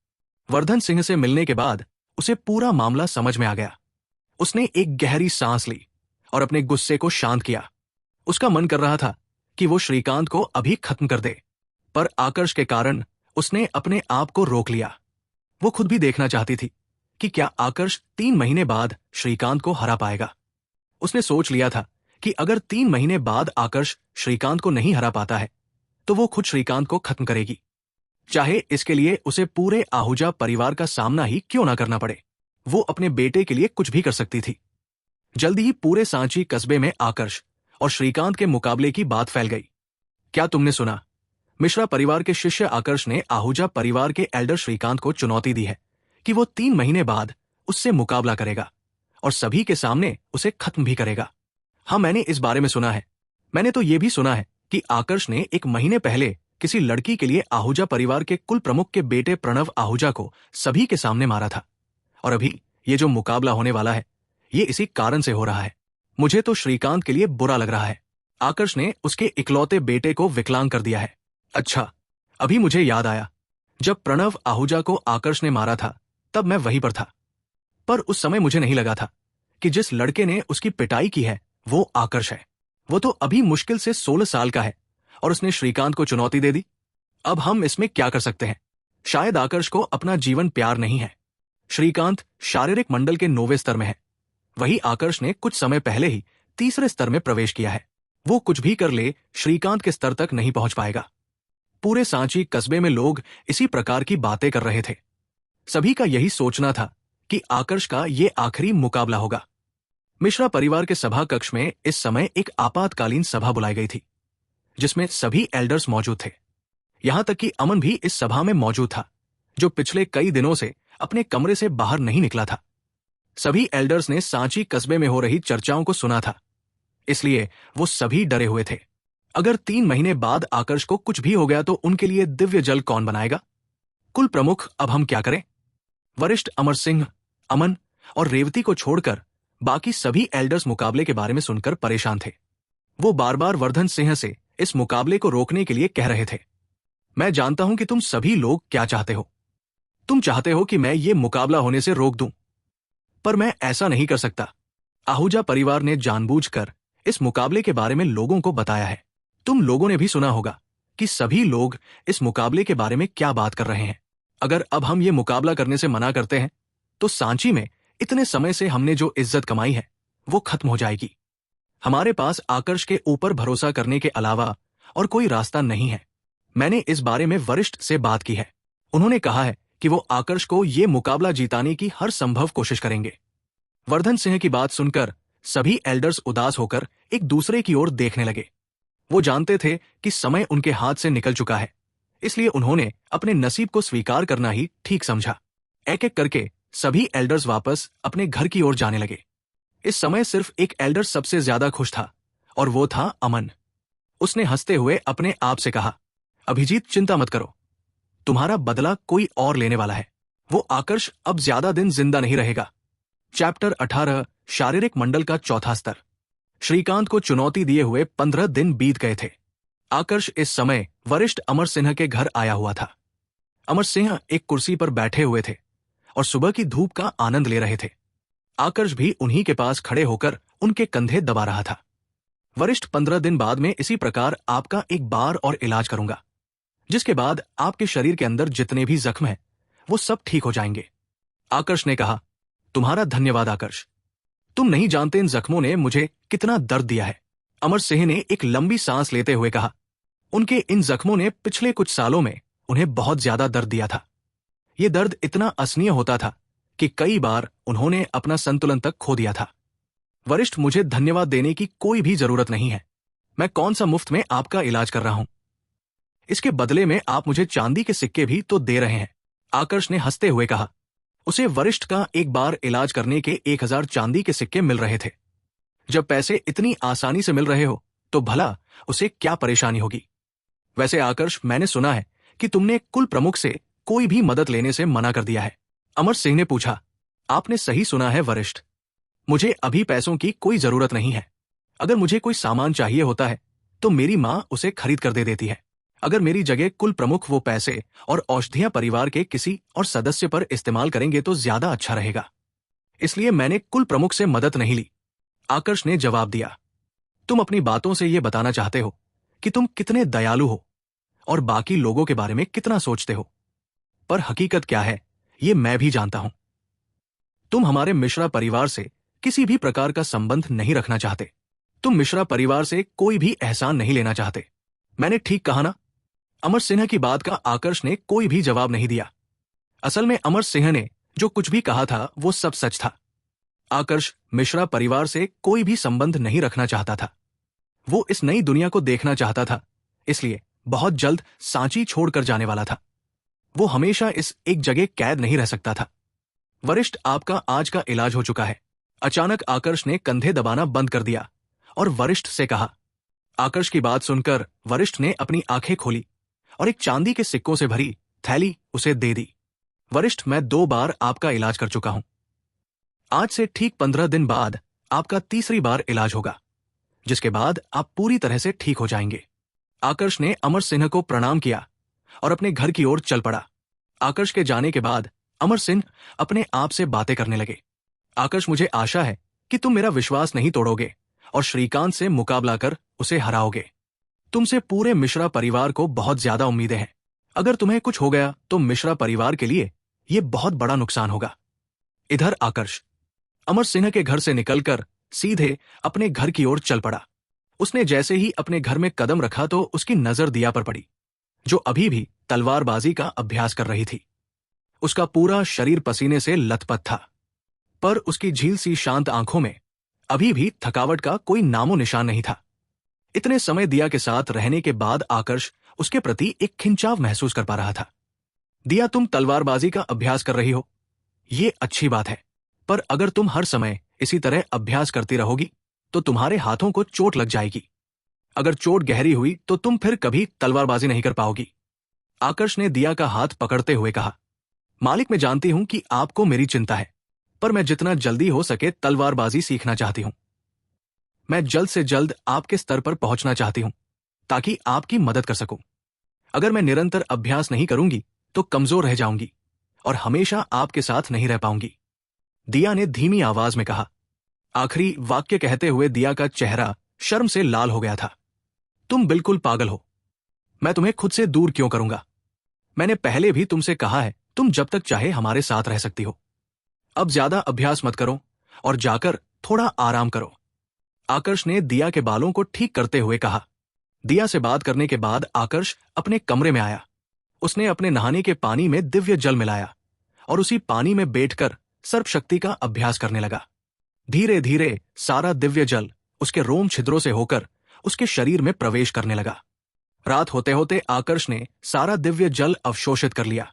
वर्धन सिंह से मिलने के बाद उसे पूरा मामला समझ में आ गया। उसने एक गहरी सांस ली और अपने गुस्से को शांत किया। उसका मन कर रहा था कि वो श्रीकांत को अभी खत्म कर दे, पर आकर्ष के कारण उसने अपने आप को रोक लिया। वो खुद भी देखना चाहती थी कि क्या आकर्ष 3 महीने बाद श्रीकांत को हरा पाएगा। उसने सोच लिया था कि अगर 3 महीने बाद आकर्ष श्रीकांत को नहीं हरा पाता है तो वो खुद श्रीकांत को खत्म करेगी, चाहे इसके लिए उसे पूरे आहूजा परिवार का सामना ही क्यों ना करना पड़े। वो अपने बेटे के लिए कुछ भी कर सकती थी। जल्दी ही पूरे सांची कस्बे में आकर्ष और श्रीकांत के मुकाबले की बात फैल गई। क्या तुमने सुना? मिश्रा परिवार के शिष्य आकर्ष ने आहूजा परिवार के एल्डर श्रीकांत को चुनौती दी है कि वो 3 महीने बाद उससे मुकाबला करेगा और सभी के सामने उसे खत्म भी करेगा। हाँ, मैंने इस बारे में सुना है। मैंने तो ये भी सुना है कि आकर्ष ने 1 महीने पहले किसी लड़की के लिए आहूजा परिवार के कुल प्रमुख के बेटे प्रणव आहूजा को सभी के सामने मारा था, और अभी ये जो मुकाबला होने वाला है ये इसी कारण से हो रहा है। मुझे तो श्रीकांत के लिए बुरा लग रहा है। आकर्ष ने उसके इकलौते बेटे को विकलांग कर दिया है। अच्छा, अभी मुझे याद आया, जब प्रणव आहूजा को आकर्ष ने मारा था तब मैं वहीं पर था, पर उस समय मुझे नहीं लगा था कि जिस लड़के ने उसकी पिटाई की है वो आकर्ष है। वो तो अभी मुश्किल से 16 साल का है और उसने श्रीकांत को चुनौती दे दी। अब हम इसमें क्या कर सकते हैं? शायद आकर्ष को अपना जीवन प्यार नहीं है। श्रीकांत शारीरिक मंडल के 9वें स्तर में है, वही आकर्ष ने कुछ समय पहले ही 3रे स्तर में प्रवेश किया है। वो कुछ भी कर ले, श्रीकांत के स्तर तक नहीं पहुंच पाएगा। पूरे सांची कस्बे में लोग इसी प्रकार की बातें कर रहे थे। सभी का यही सोचना था कि आकर्ष का ये आखिरी मुकाबला होगा। मिश्रा परिवार के सभा कक्ष में इस समय एक आपातकालीन सभा बुलाई गई थी, जिसमें सभी एल्डर्स मौजूद थे। यहां तक कि अमन भी इस सभा में मौजूद था, जो पिछले कई दिनों से अपने कमरे से बाहर नहीं निकला था। सभी एल्डर्स ने सांची कस्बे में हो रही चर्चाओं को सुना था, इसलिए वो सभी डरे हुए थे। अगर 3 महीने बाद आकर्ष को कुछ भी हो गया तो उनके लिए दिव्य जल कौन बनाएगा? कुल प्रमुख, अब हम क्या करें? वरिष्ठ अमर सिंह, अमन और रेवती को छोड़कर बाकी सभी एल्डर्स मुकाबले के बारे में सुनकर परेशान थे। वो बार बार वर्धन सिंह से इस मुकाबले को रोकने के लिए कह रहे थे। मैं जानता हूं कि तुम सभी लोग क्या चाहते हो। तुम चाहते हो कि मैं ये मुकाबला होने से रोक दूं, पर मैं ऐसा नहीं कर सकता। आहूजा परिवार ने जानबूझकर इस मुकाबले के बारे में लोगों को बताया है। तुम लोगों ने भी सुना होगा कि सभी लोग इस मुकाबले के बारे में क्या बात कर रहे हैं। अगर अब हम ये मुकाबला करने से मना करते हैं तो सांची में इतने समय से हमने जो इज्जत कमाई है वो खत्म हो जाएगी। हमारे पास आकर्ष के ऊपर भरोसा करने के अलावा और कोई रास्ता नहीं है। मैंने इस बारे में वरिष्ठ से बात की है। उन्होंने कहा है कि वो आकर्ष को ये मुकाबला जिताने की हर संभव कोशिश करेंगे। वर्धन सिंह की बात सुनकर सभी एल्डर्स उदास होकर एक दूसरे की ओर देखने लगे। वो जानते थे कि समय उनके हाथ से निकल चुका है, इसलिए उन्होंने अपने नसीब को स्वीकार करना ही ठीक समझा। एक एक करके सभी एल्डर्स वापस अपने घर की ओर जाने लगे। इस समय सिर्फ एक एल्डर सबसे ज्यादा खुश था, और वो था अमन। उसने हंसते हुए अपने आप से कहा, अभिजीत, चिंता मत करो, तुम्हारा बदला कोई और लेने वाला है। वो आकर्ष अब ज्यादा दिन जिंदा नहीं रहेगा। चैप्टर 18, शारीरिक मंडल का चौथा स्तर। श्रीकांत को चुनौती दिए हुए 15 दिन बीत गए थे। आकर्ष इस समय वरिष्ठ अमर सिंह के घर आया हुआ था। अमर सिंह एक कुर्सी पर बैठे हुए थे और सुबह की धूप का आनंद ले रहे थे। आकर्ष भी उन्हीं के पास खड़े होकर उनके कंधे दबा रहा था। वरिष्ठ, 15 दिन बाद में इसी प्रकार आपका एक बार और इलाज करूंगा, जिसके बाद आपके शरीर के अंदर जितने भी जख्म हैं वो सब ठीक हो जाएंगे। आकर्ष ने कहा, तुम्हारा धन्यवाद आकर्ष, तुम नहीं जानते इन जख्मों ने मुझे कितना दर्द दिया है। अमर सिंह ने एक लंबी सांस लेते हुए कहा, उनके इन जख्मों ने पिछले कुछ सालों में उन्हें बहुत ज्यादा दर्द दिया था। ये दर्द इतना असहनीय होता था कि कई बार उन्होंने अपना संतुलन तक खो दिया था। वरिष्ठ, मुझे धन्यवाद देने की कोई भी जरूरत नहीं है। मैं कौन सा मुफ्त में आपका इलाज कर रहा हूं। इसके बदले में आप मुझे चांदी के सिक्के भी तो दे रहे हैं। आकर्ष ने हंसते हुए कहा। उसे वरिष्ठ का एक बार इलाज करने के 1000 चांदी के सिक्के मिल रहे थे। जब पैसे इतनी आसानी से मिल रहे हो तो भला उसे क्या परेशानी होगी। वैसे आकर्ष, मैंने सुना है कि तुमने कुल प्रमुख से कोई भी मदद लेने से मना कर दिया है। अमर सिंह ने पूछा। आपने सही सुना है वरिष्ठ, मुझे अभी पैसों की कोई जरूरत नहीं है। अगर मुझे कोई सामान चाहिए होता है तो मेरी माँ उसे खरीद कर दे देती है। अगर मेरी जगह कुल प्रमुख वो पैसे और औषधियां परिवार के किसी और सदस्य पर इस्तेमाल करेंगे तो ज्यादा अच्छा रहेगा, इसलिए मैंने कुल प्रमुख से मदद नहीं ली। आकर्ष ने जवाब दिया। तुम अपनी बातों से ये बताना चाहते हो कि तुम कितने दयालु हो और बाकी लोगों के बारे में कितना सोचते हो, पर हकीकत क्या है ये मैं भी जानता हूं। तुम हमारे मिश्रा परिवार से किसी भी प्रकार का संबंध नहीं रखना चाहते। तुम मिश्रा परिवार से कोई भी एहसान नहीं लेना चाहते। मैंने ठीक कहा ना? अमर सिन्हा की बात का आकर्ष ने कोई भी जवाब नहीं दिया। असल में अमर सिंह ने जो कुछ भी कहा था वो सब सच था। आकर्ष मिश्रा परिवार से कोई भी संबंध नहीं रखना चाहता था। वो इस नई दुनिया को देखना चाहता था, इसलिए बहुत जल्द सांची छोड़कर जाने वाला था। वो हमेशा इस एक जगह कैद नहीं रह सकता था। वरिष्ठ, आपका आज का इलाज हो चुका है। अचानक आकर्ष ने कंधे दबाना बंद कर दिया और वरिष्ठ से कहा। आकर्ष की बात सुनकर वरिष्ठ ने अपनी आंखें खोली और एक चांदी के सिक्कों से भरी थैली उसे दे दी। वरिष्ठ, मैं 2 बार आपका इलाज कर चुका हूं। आज से ठीक 15 दिन बाद आपका तीसरी बार इलाज होगा, जिसके बाद आप पूरी तरह से ठीक हो जाएंगे। आकर्ष ने अमर सिन्हा को प्रणाम किया और अपने घर की ओर चल पड़ा। आकर्ष के जाने के बाद अमर सिंह अपने आप से बातें करने लगे। आकर्ष, मुझे आशा है कि तुम मेरा विश्वास नहीं तोड़ोगे और श्रीकांत से मुकाबला कर उसे हराओगे। तुमसे पूरे मिश्रा परिवार को बहुत ज्यादा उम्मीदें हैं। अगर तुम्हें कुछ हो गया तो मिश्रा परिवार के लिए यह बहुत बड़ा नुकसान होगा। इधर आकर्ष अमर सिन्हा के घर से निकलकर सीधे अपने घर की ओर चल पड़ा। उसने जैसे ही अपने घर में कदम रखा तो उसकी नजर दिया पर पड़ी, जो अभी भी तलवारबाजी का अभ्यास कर रही थी। उसका पूरा शरीर पसीने से लथपथ था, पर उसकी झील सी शांत आंखों में अभी भी थकावट का कोई नामो निशान नहीं था। इतने समय दिया के साथ रहने के बाद आकर्ष उसके प्रति एक खिंचाव महसूस कर पा रहा था। दिया, तुम तलवारबाजी का अभ्यास कर रही हो, ये अच्छी बात है, पर अगर तुम हर समय इसी तरह अभ्यास करती रहोगी तो तुम्हारे हाथों को चोट लग जाएगी। अगर चोट गहरी हुई तो तुम फिर कभी तलवारबाजी नहीं कर पाओगी। आकर्ष ने दिया का हाथ पकड़ते हुए कहा। मालिक, मैं जानती हूं कि आपको मेरी चिंता है, पर मैं जितना जल्दी हो सके तलवारबाजी सीखना चाहती हूं। मैं जल्द से जल्द आपके स्तर पर पहुंचना चाहती हूं ताकि आपकी मदद कर सकूं। अगर मैं निरंतर अभ्यास नहीं करूंगी तो कमजोर रह जाऊंगी और हमेशा आपके साथ नहीं रह पाऊंगी, दिया ने धीमी आवाज में कहा। आखिरी वाक्य कहते हुए दिया का चेहरा शर्म से लाल हो गया था। तुम बिल्कुल पागल हो। मैं तुम्हें खुद से दूर क्यों करूंगा? मैंने पहले भी तुमसे कहा है, तुम जब तक चाहे हमारे साथ रह सकती हो। अब ज्यादा अभ्यास मत करो और जाकर थोड़ा आराम करो। आकर्ष ने दिया के बालों को ठीक करते हुए कहा। दिया से बात करने के बाद आकर्ष अपने कमरे में आया। उसने अपने नहाने के पानी में दिव्य जल मिलाया और उसी पानी में बैठकर सर्प शक्ति का अभ्यास करने लगा। धीरे धीरे सारा दिव्य जल उसके रोम छिद्रों से होकर उसके शरीर में प्रवेश करने लगा। रात होते होते आकर्ष ने सारा दिव्य जल अवशोषित कर लिया।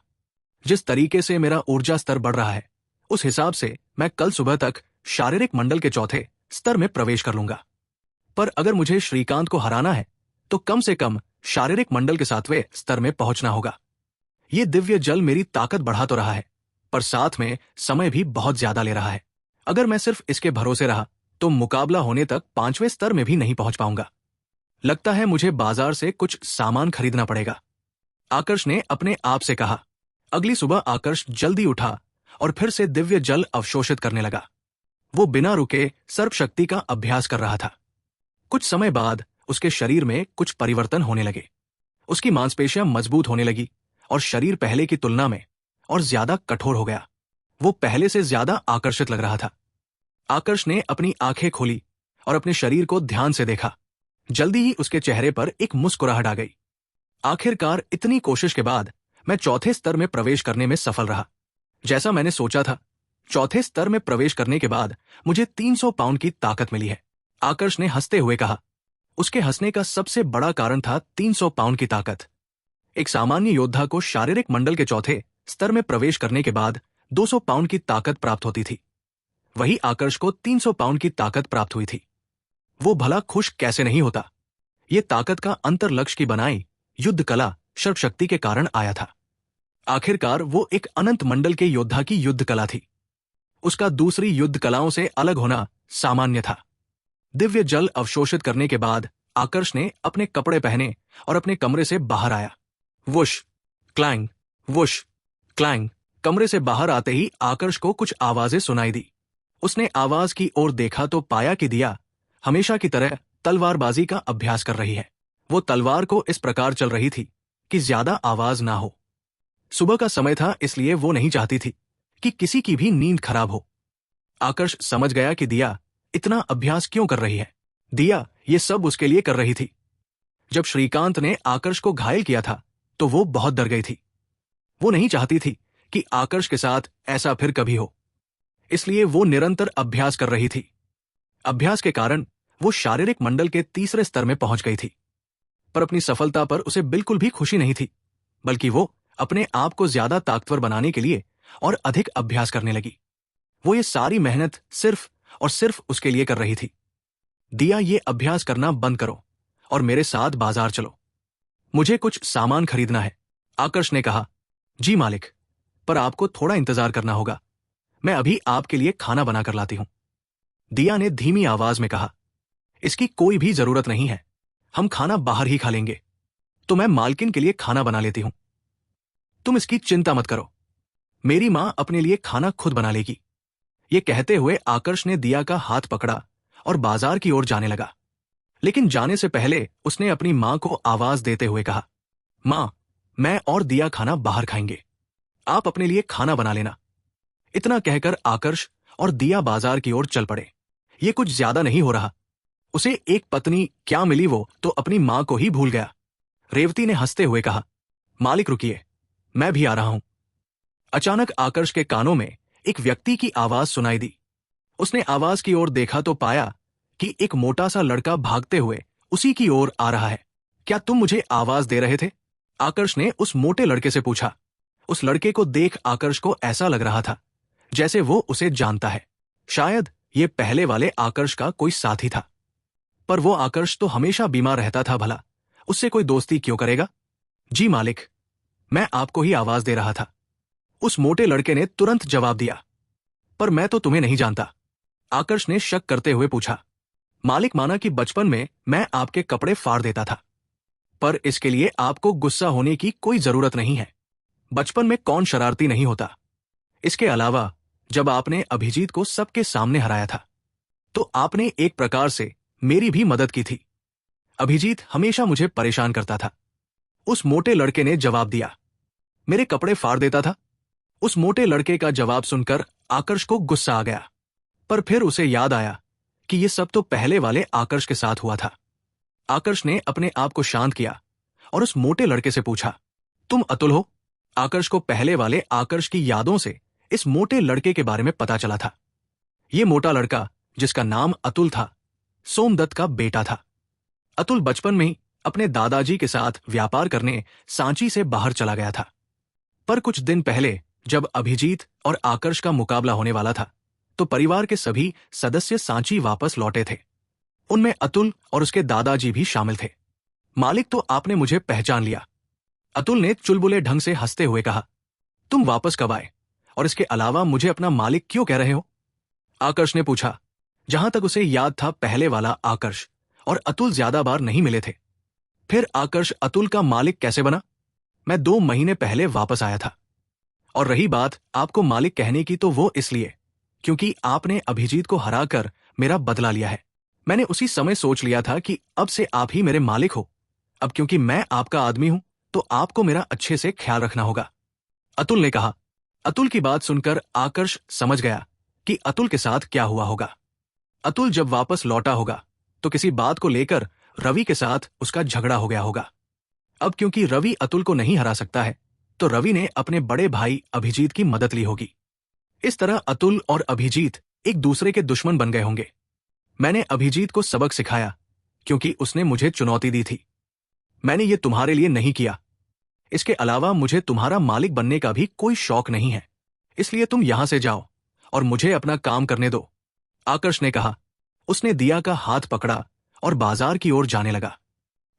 जिस तरीके से मेरा ऊर्जा स्तर बढ़ रहा है, उस हिसाब से मैं कल सुबह तक शारीरिक मंडल के चौथे स्तर में प्रवेश कर लूंगा। पर अगर मुझे श्रीकांत को हराना है तो कम से कम शारीरिक मंडल के 7वें स्तर में पहुंचना होगा। ये दिव्य जल मेरी ताकत बढ़ा तो रहा है, पर साथ में समय भी बहुत ज्यादा ले रहा है। अगर मैं सिर्फ इसके भरोसे रहा तो मुकाबला होने तक 5वें स्तर में भी नहीं पहुंच पाऊंगा। लगता है मुझे बाजार से कुछ सामान खरीदना पड़ेगा, आकर्ष ने अपने आप से कहा। अगली सुबह आकर्ष जल्दी उठा और फिर से दिव्य जल अवशोषित करने लगा। वो बिना रुके सर्प शक्ति का अभ्यास कर रहा था। कुछ समय बाद उसके शरीर में कुछ परिवर्तन होने लगे। उसकी मांसपेशियां मजबूत होने लगी और शरीर पहले की तुलना में और ज्यादा कठोर हो गया। वो पहले से ज्यादा आकर्षित लग रहा था। आकर्ष ने अपनी आंखें खोली और अपने शरीर को ध्यान से देखा। जल्दी ही उसके चेहरे पर एक मुस्कुराहट आ गई। आखिरकार इतनी कोशिश के बाद मैं चौथे स्तर में प्रवेश करने में सफल रहा। जैसा मैंने सोचा था, चौथे स्तर में प्रवेश करने के बाद मुझे 300 पाउंड की ताकत मिली है, आकर्ष ने हंसते हुए कहा। उसके हंसने का सबसे बड़ा कारण था 300 पाउंड की ताकत। एक सामान्य योद्धा को शारीरिक मंडल के चौथे स्तर में प्रवेश करने के बाद 200 पाउंड की ताकत प्राप्त होती थी। वही आकर्ष को 300 पाउंड की ताकत प्राप्त हुई थी। वो भला खुश कैसे नहीं होता ये ताकत का अंतर लक्ष्य की बनाई युद्ध कला सर्वशक्ति के कारण आया था। आखिरकार वो एक अनंत मंडल के योद्धा की युद्ध कला थी। उसका दूसरी युद्ध कलाओं से अलग होना सामान्य था। दिव्य जल अवशोषित करने के बाद आकर्ष ने अपने कपड़े पहने और अपने कमरे से बाहर आया। Whoosh clang, whoosh clang. कमरे से बाहर आते ही आकर्ष को कुछ आवाजें सुनाई दी। उसने आवाज की ओर देखा तो पाया कि दिया हमेशा की तरह तलवारबाजी का अभ्यास कर रही है। वो तलवार को इस प्रकार चल रही थी कि ज्यादा आवाज ना हो। सुबह का समय था, इसलिए वो नहीं चाहती थी कि किसी की भी नींद खराब हो। आकर्ष समझ गया कि दिया इतना अभ्यास क्यों कर रही है। दिया ये सब उसके लिए कर रही थी। जब श्रीकांत ने आकर्ष को घायल किया था तो वो बहुत डर गई थी। वो नहीं चाहती थी कि आकर्ष के साथ ऐसा फिर कभी हो, इसलिए वो निरंतर अभ्यास कर रही थी। अभ्यास के कारण वो शारीरिक मंडल के तीसरे स्तर में पहुंच गई थी। पर अपनी सफलता पर उसे बिल्कुल भी खुशी नहीं थी, बल्कि वो अपने आप को ज्यादा ताकतवर बनाने के लिए और अधिक अभ्यास करने लगी। वो ये सारी मेहनत सिर्फ और सिर्फ उसके लिए कर रही थी। दिया ये अभ्यास करना बंद करो और मेरे साथ बाजार चलो, मुझे कुछ सामान खरीदना है। आकर्ष ने कहा, जी मालिक, पर आपको थोड़ा इंतजार करना होगा, मैं अभी आपके लिए खाना बनाकर लाती हूं। दिया ने धीमी आवाज में कहा, इसकी कोई भी जरूरत नहीं है, हम खाना बाहर ही खा लेंगे। तो मैं मालकिन के लिए खाना बना लेती हूं, तुम इसकी चिंता मत करो, मेरी मां अपने लिए खाना खुद बना लेगी। ये कहते हुए आकर्ष ने दिया का हाथ पकड़ा और बाजार की ओर जाने लगा। लेकिन जाने से पहले उसने अपनी मां को आवाज देते हुए कहा, मां, मैं और दिया खाना बाहर खाएंगे, आप अपने लिए खाना बना लेना। इतना कहकर आकर्ष और दिया बाजार की ओर चल पड़े। ये कुछ ज्यादा नहीं हो रहा, उसे एक पत्नी क्या मिली, वो तो अपनी मां को ही भूल गया। रेवती ने हंसते हुए कहा, मालिक रुकिए, मैं भी आ रहा हूं। अचानक आकर्ष के कानों में एक व्यक्ति की आवाज सुनाई दी। उसने आवाज की ओर देखा तो पाया कि एक मोटा सा लड़का भागते हुए उसी की ओर आ रहा है। क्या तुम मुझे आवाज दे रहे थे? आकर्ष ने उस मोटे लड़के से पूछा। उस लड़के को देख आकर्ष को ऐसा लग रहा था जैसे वो उसे जानता है। शायद ये पहले वाले आकर्ष का कोई साथी था। पर वो आकर्ष तो हमेशा बीमार रहता था, भला उससे कोई दोस्ती क्यों करेगा? जी मालिक, मैं आपको ही आवाज दे रहा था, उस मोटे लड़के ने तुरंत जवाब दिया। पर मैं तो तुम्हें नहीं जानता, आकर्ष ने शक करते हुए पूछा। मालिक, माना कि बचपन में मैं आपके कपड़े फाड़ देता था, पर इसके लिए आपको गुस्सा होने की कोई जरूरत नहीं है। बचपन में कौन शरारती नहीं होता। इसके अलावा जब आपने अभिजीत को सबके सामने हराया था तो आपने एक प्रकार से मेरी भी मदद की थी। अभिजीत हमेशा मुझे परेशान करता था, उस मोटे लड़के ने जवाब दिया। मेरे कपड़े फाड़ देता था? उस मोटे लड़के का जवाब सुनकर आकर्ष को गुस्सा आ गया, पर फिर उसे याद आया कि ये सब तो पहले वाले आकर्ष के साथ हुआ था। आकर्ष ने अपने आप को शांत किया और उस मोटे लड़के से पूछा, तुम अतुल हो? आकर्ष को पहले वाले आकर्ष की यादों से इस मोटे लड़के के बारे में पता चला था। ये मोटा लड़का, जिसका नाम अतुल था, सोमदत्त का बेटा था। अतुल बचपन में ही अपने दादाजी के साथ व्यापार करने सांची से बाहर चला गया था। पर कुछ दिन पहले जब अभिजीत और आकर्ष का मुकाबला होने वाला था तो परिवार के सभी सदस्य सांची वापस लौटे थे। उनमें अतुल और उसके दादाजी भी शामिल थे। मालिक, तो आपने मुझे पहचान लिया, अतुल ने चुलबुले ढंग से हंसते हुए कहा। तुम वापस कब आए, और इसके अलावा मुझे अपना मालिक क्यों कह रहे हो? आकर्ष ने पूछा। जहां तक उसे याद था, पहले वाला आकर्ष और अतुल ज्यादा बार नहीं मिले थे। फिर आकर्ष अतुल का मालिक कैसे बना? मैं 2 महीने पहले वापस आया था। और रही बात आपको मालिक कहने की, तो वो इसलिए क्योंकि आपने अभिजीत को हराकर मेरा बदला लिया है। मैंने उसी समय सोच लिया था कि अब से आप ही मेरे मालिक हो। अब क्योंकि मैं आपका आदमी हूं तो आपको मेरा अच्छे से ख्याल रखना होगा, अतुल ने कहा। अतुल की बात सुनकर आकर्ष समझ गया कि अतुल के साथ क्या हुआ होगा। अतुल जब वापस लौटा होगा तो किसी बात को लेकर रवि के साथ उसका झगड़ा हो गया होगा। अब क्योंकि रवि अतुल को नहीं हरा सकता है तो रवि ने अपने बड़े भाई अभिजीत की मदद ली होगी। इस तरह अतुल और अभिजीत एक दूसरे के दुश्मन बन गए होंगे। मैंने अभिजीत को सबक सिखाया क्योंकि उसने मुझे चुनौती दी थी। मैंने ये तुम्हारे लिए नहीं किया। इसके अलावा मुझे तुम्हारा मालिक बनने का भी कोई शौक नहीं है, इसलिए तुम यहां से जाओ और मुझे अपना काम करने दो, आकर्ष ने कहा। उसने दिया का हाथ पकड़ा और बाजार की ओर जाने लगा।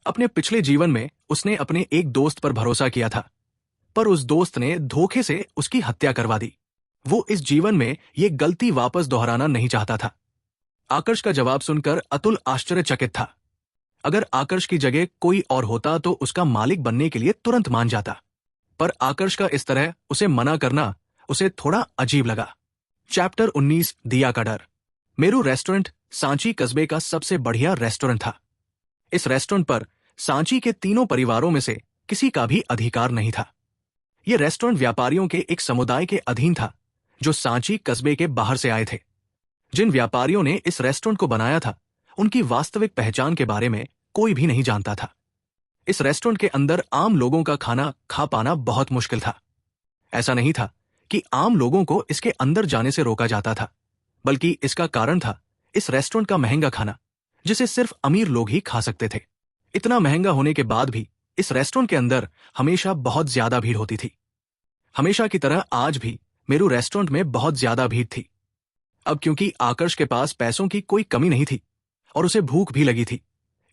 अपने पिछले जीवन में उसने अपने एक दोस्त पर भरोसा किया था, पर उस दोस्त ने धोखे से उसकी हत्या करवा दी। वो इस जीवन में ये गलती वापस दोहराना नहीं चाहता था। आकर्ष का जवाब सुनकर अतुल आश्चर्यचकित था। अगर आकर्ष की जगह कोई और होता तो उसका मालिक बनने के लिए तुरंत मान जाता, पर आकर्ष का इस तरह उसे मना करना उसे थोड़ा अजीब लगा। चैप्टर 19 दिया का डर। मेरू रेस्टोरेंट सांची कस्बे का सबसे बढ़िया रेस्टोरेंट था। इस रेस्टोरेंट पर सांची के तीनों परिवारों में से किसी का भी अधिकार नहीं था। यह रेस्टोरेंट व्यापारियों के एक समुदाय के अधीन था जो सांची कस्बे के बाहर से आए थे। जिन व्यापारियों ने इस रेस्टोरेंट को बनाया था उनकी वास्तविक पहचान के बारे में कोई भी नहीं जानता था। इस रेस्टोरेंट के अंदर आम लोगों का खाना खा पाना बहुत मुश्किल था। ऐसा नहीं था कि आम लोगों को इसके अंदर जाने से रोका जाता था, बल्कि इसका कारण था इस रेस्टोरेंट का महंगा खाना, जिसे सिर्फ अमीर लोग ही खा सकते थे। इतना महंगा होने के बाद भी इस रेस्टोरेंट के अंदर हमेशा बहुत ज्यादा भीड़ होती थी। हमेशा की तरह आज भी मेरू रेस्टोरेंट में बहुत ज्यादा भीड़ थी। अब क्योंकि आकर्ष के पास पैसों की कोई कमी नहीं थी और उसे भूख भी लगी थी,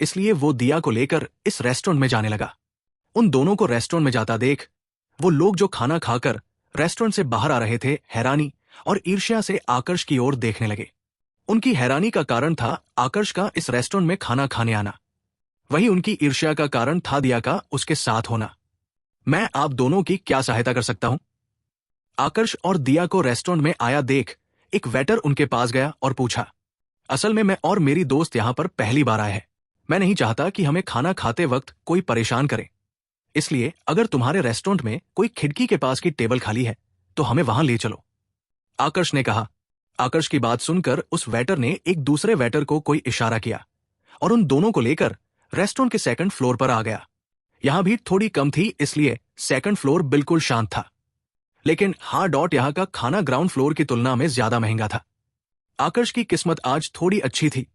इसलिए वो दिया को लेकर इस रेस्टोरेंट में जाने लगा। उन दोनों को रेस्टोरेंट में जाता देख वो लोग जो खाना खाकर रेस्टोरेंट से बाहर आ रहे थे हैरानी और ईर्ष्या से आकर्ष की ओर देखने लगे। उनकी हैरानी का कारण था आकर्ष का इस रेस्टोरेंट में खाना खाने आना, वही उनकी ईर्ष्या का कारण था दिया का उसके साथ होना। मैं आप दोनों की क्या सहायता कर सकता हूं? आकर्ष और दिया को रेस्टोरेंट में आया देख एक वेटर उनके पास गया और पूछा, असल में मैं और मेरी दोस्त यहां पर पहली बार आए हैं। मैं नहीं चाहता कि हमें खाना खाते वक्त कोई परेशान करे, इसलिए अगर तुम्हारे रेस्टोरेंट में कोई खिड़की के पास की टेबल खाली है तो हमें वहां ले चलो, आकर्ष ने कहा। आकर्ष की बात सुनकर उस वेटर ने एक दूसरे वेटर को कोई इशारा किया और उन दोनों को लेकर रेस्टोरेंट के सेकंड फ्लोर पर आ गया। यहां भीड़ थोड़ी कम थी, इसलिए सेकंड फ्लोर बिल्कुल शांत था, लेकिन यहां का खाना ग्राउंड फ्लोर की तुलना में ज्यादा महंगा था। आकर्ष की किस्मत आज थोड़ी अच्छी थी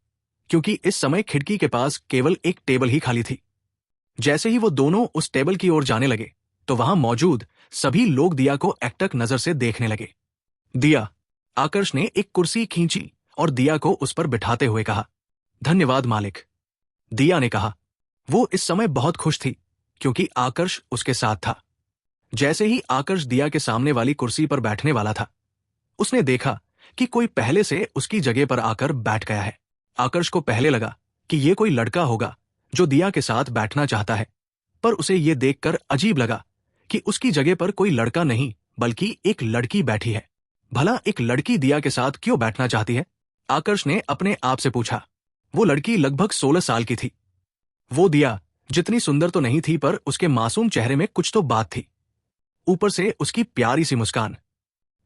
क्योंकि इस समय खिड़की के पास केवल एक टेबल ही खाली थी। जैसे ही वो दोनों उस टेबल की ओर जाने लगे तो वहां मौजूद सभी लोग दिया को एकटक नजर से देखने लगे। दिया, आकर्ष ने एक कुर्सी खींची और दिया को उस पर बिठाते हुए कहा, धन्यवाद मालिक। दिया ने कहा। वो इस समय बहुत खुश थी क्योंकि आकर्ष उसके साथ था। जैसे ही आकर्ष दिया के सामने वाली कुर्सी पर बैठने वाला था, उसने देखा कि कोई पहले से उसकी जगह पर आकर बैठ गया है। आकर्ष को पहले लगा कि ये कोई लड़का होगा जो दिया के साथ बैठना चाहता है, पर उसे ये देखकर अजीब लगा कि उसकी जगह पर कोई लड़का नहीं बल्कि एक लड़की बैठी है। भला एक लड़की दिया के साथ क्यों बैठना चाहती है? आकर्ष ने अपने आप से पूछा। वो लड़की लगभग 16 साल की थी। वो दिया जितनी सुंदर तो नहीं थी, पर उसके मासूम चेहरे में कुछ तो बात थी। ऊपर से उसकी प्यारी सी मुस्कान।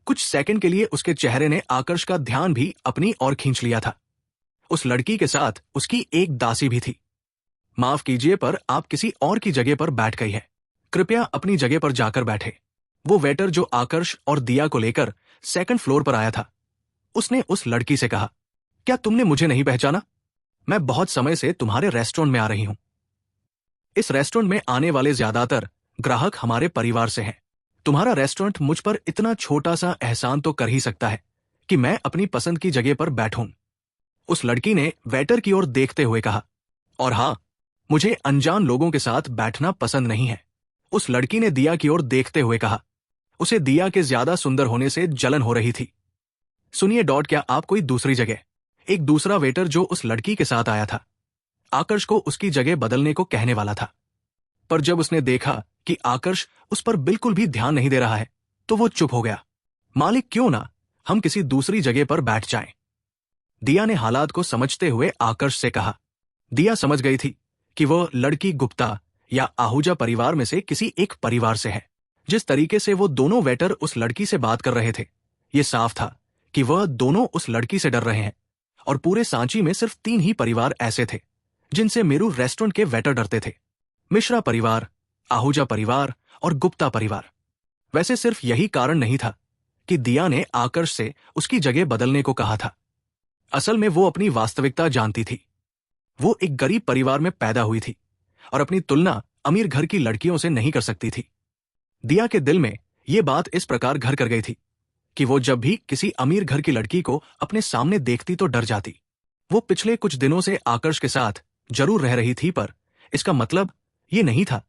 कुछ सेकंड के लिए उसके चेहरे ने आकर्ष का ध्यान भी अपनी ओर खींच लिया था। उस लड़की के साथ उसकी एक दासी भी थी। माफ कीजिए, पर आप किसी और की जगह पर बैठ गई है, कृपया अपनी जगह पर जाकर बैठे। वो वेटर जो आकर्ष और दिया को लेकर सेकंड फ्लोर पर आया था, उसने उस लड़की से कहा, क्या तुमने मुझे नहीं पहचाना? मैं बहुत समय से तुम्हारे रेस्टोरेंट में आ रही हूं। इस रेस्टोरेंट में आने वाले ज्यादातर ग्राहक हमारे परिवार से हैं। तुम्हारा रेस्टोरेंट मुझ पर इतना छोटा सा एहसान तो कर ही सकता है कि मैं अपनी पसंद की जगह पर बैठूं। उस लड़की ने वेटर की ओर देखते हुए कहा, और हां, मुझे अनजान लोगों के साथ बैठना पसंद नहीं है। उस लड़की ने दिया की ओर देखते हुए कहा। उसे दिया के ज्यादा सुंदर होने से जलन हो रही थी। सुनिए क्या आप कोई दूसरी जगह? एक दूसरा वेटर जो उस लड़की के साथ आया था, आकर्ष को उसकी जगह बदलने को कहने वाला था, पर जब उसने देखा कि आकर्ष उस पर बिल्कुल भी ध्यान नहीं दे रहा है तो वो चुप हो गया। मालिक, क्यों ना हम किसी दूसरी जगह पर बैठ जाएं? दिया ने हालात को समझते हुए आकर्ष से कहा। दिया समझ गई थी कि वह लड़की गुप्ता या आहूजा परिवार में से किसी एक परिवार से है। जिस तरीके से वो दोनों वेटर उस लड़की से बात कर रहे थे, ये साफ था कि वह दोनों उस लड़की से डर रहे हैं, और पूरे सांची में सिर्फ 3 ही परिवार ऐसे थे जिनसे मेरू रेस्टोरेंट के वेटर डरते थे, मिश्रा परिवार, आहूजा परिवार और गुप्ता परिवार। वैसे सिर्फ यही कारण नहीं था कि दिया ने आकर्ष से उसकी जगह बदलने को कहा था। असल में वो अपनी वास्तविकता जानती थी। वो एक गरीब परिवार में पैदा हुई थी और अपनी तुलना अमीर घर की लड़कियों से नहीं कर सकती थी। दिया के दिल में ये बात इस प्रकार घर कर गई थी कि वो जब भी किसी अमीर घर की लड़की को अपने सामने देखती तो डर जाती। वो पिछले कुछ दिनों से आकर्ष के साथ जरूर रह रही थी, पर इसका मतलब ये नहीं था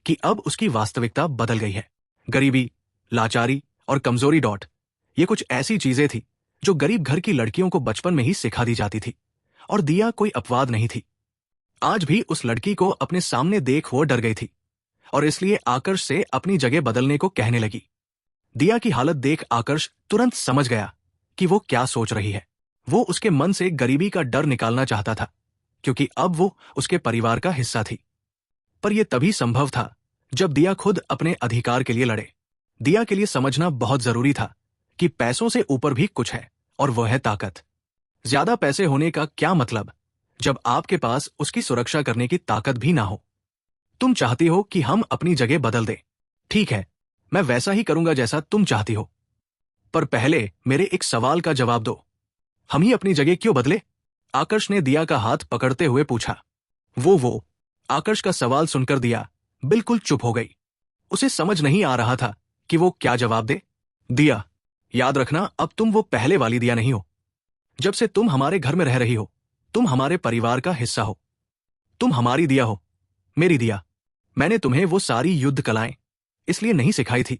कि अब उसकी वास्तविकता बदल गई है। गरीबी, लाचारी और कमजोरी डॉट ये कुछ ऐसी चीजें थी जो गरीब घर की लड़कियों को बचपन में ही सिखा दी जाती थी, और दिया कोई अपवाद नहीं थी। आज भी उस लड़की को अपने सामने देख वो डर गई थी और इसलिए आकर्ष से अपनी जगह बदलने को कहने लगी। दिया की हालत देख आकर्ष तुरंत समझ गया कि वो क्या सोच रही है। वो उसके मन से गरीबी का डर निकालना चाहता था, क्योंकि अब वो उसके परिवार का हिस्सा थी। पर यह तभी संभव था जब दिया खुद अपने अधिकार के लिए लड़े। दिया के लिए समझना बहुत जरूरी था कि पैसों से ऊपर भी कुछ है, और वह है ताकत। ज्यादा पैसे होने का क्या मतलब जब आपके पास उसकी सुरक्षा करने की ताकत भी ना हो। तुम चाहती हो कि हम अपनी जगह बदल दें। ठीक है, मैं वैसा ही करूंगा जैसा तुम चाहती हो, पर पहले मेरे एक सवाल का जवाब दो। हम ही अपनी जगह क्यों बदले? आकर्ष ने दिया का हाथ पकड़ते हुए पूछा। वो आकर्ष का सवाल सुनकर दिया बिल्कुल चुप हो गई। उसे समझ नहीं आ रहा था कि वो क्या जवाब दे। दिया, याद रखना, अब तुम वो पहले वाली दिया नहीं हो। जब से तुम हमारे घर में रह रही हो, तुम हमारे परिवार का हिस्सा हो। तुम हमारी दिया हो, मेरी दिया। मैंने तुम्हें वो सारी युद्ध कलाएं इसलिए नहीं सिखाई थी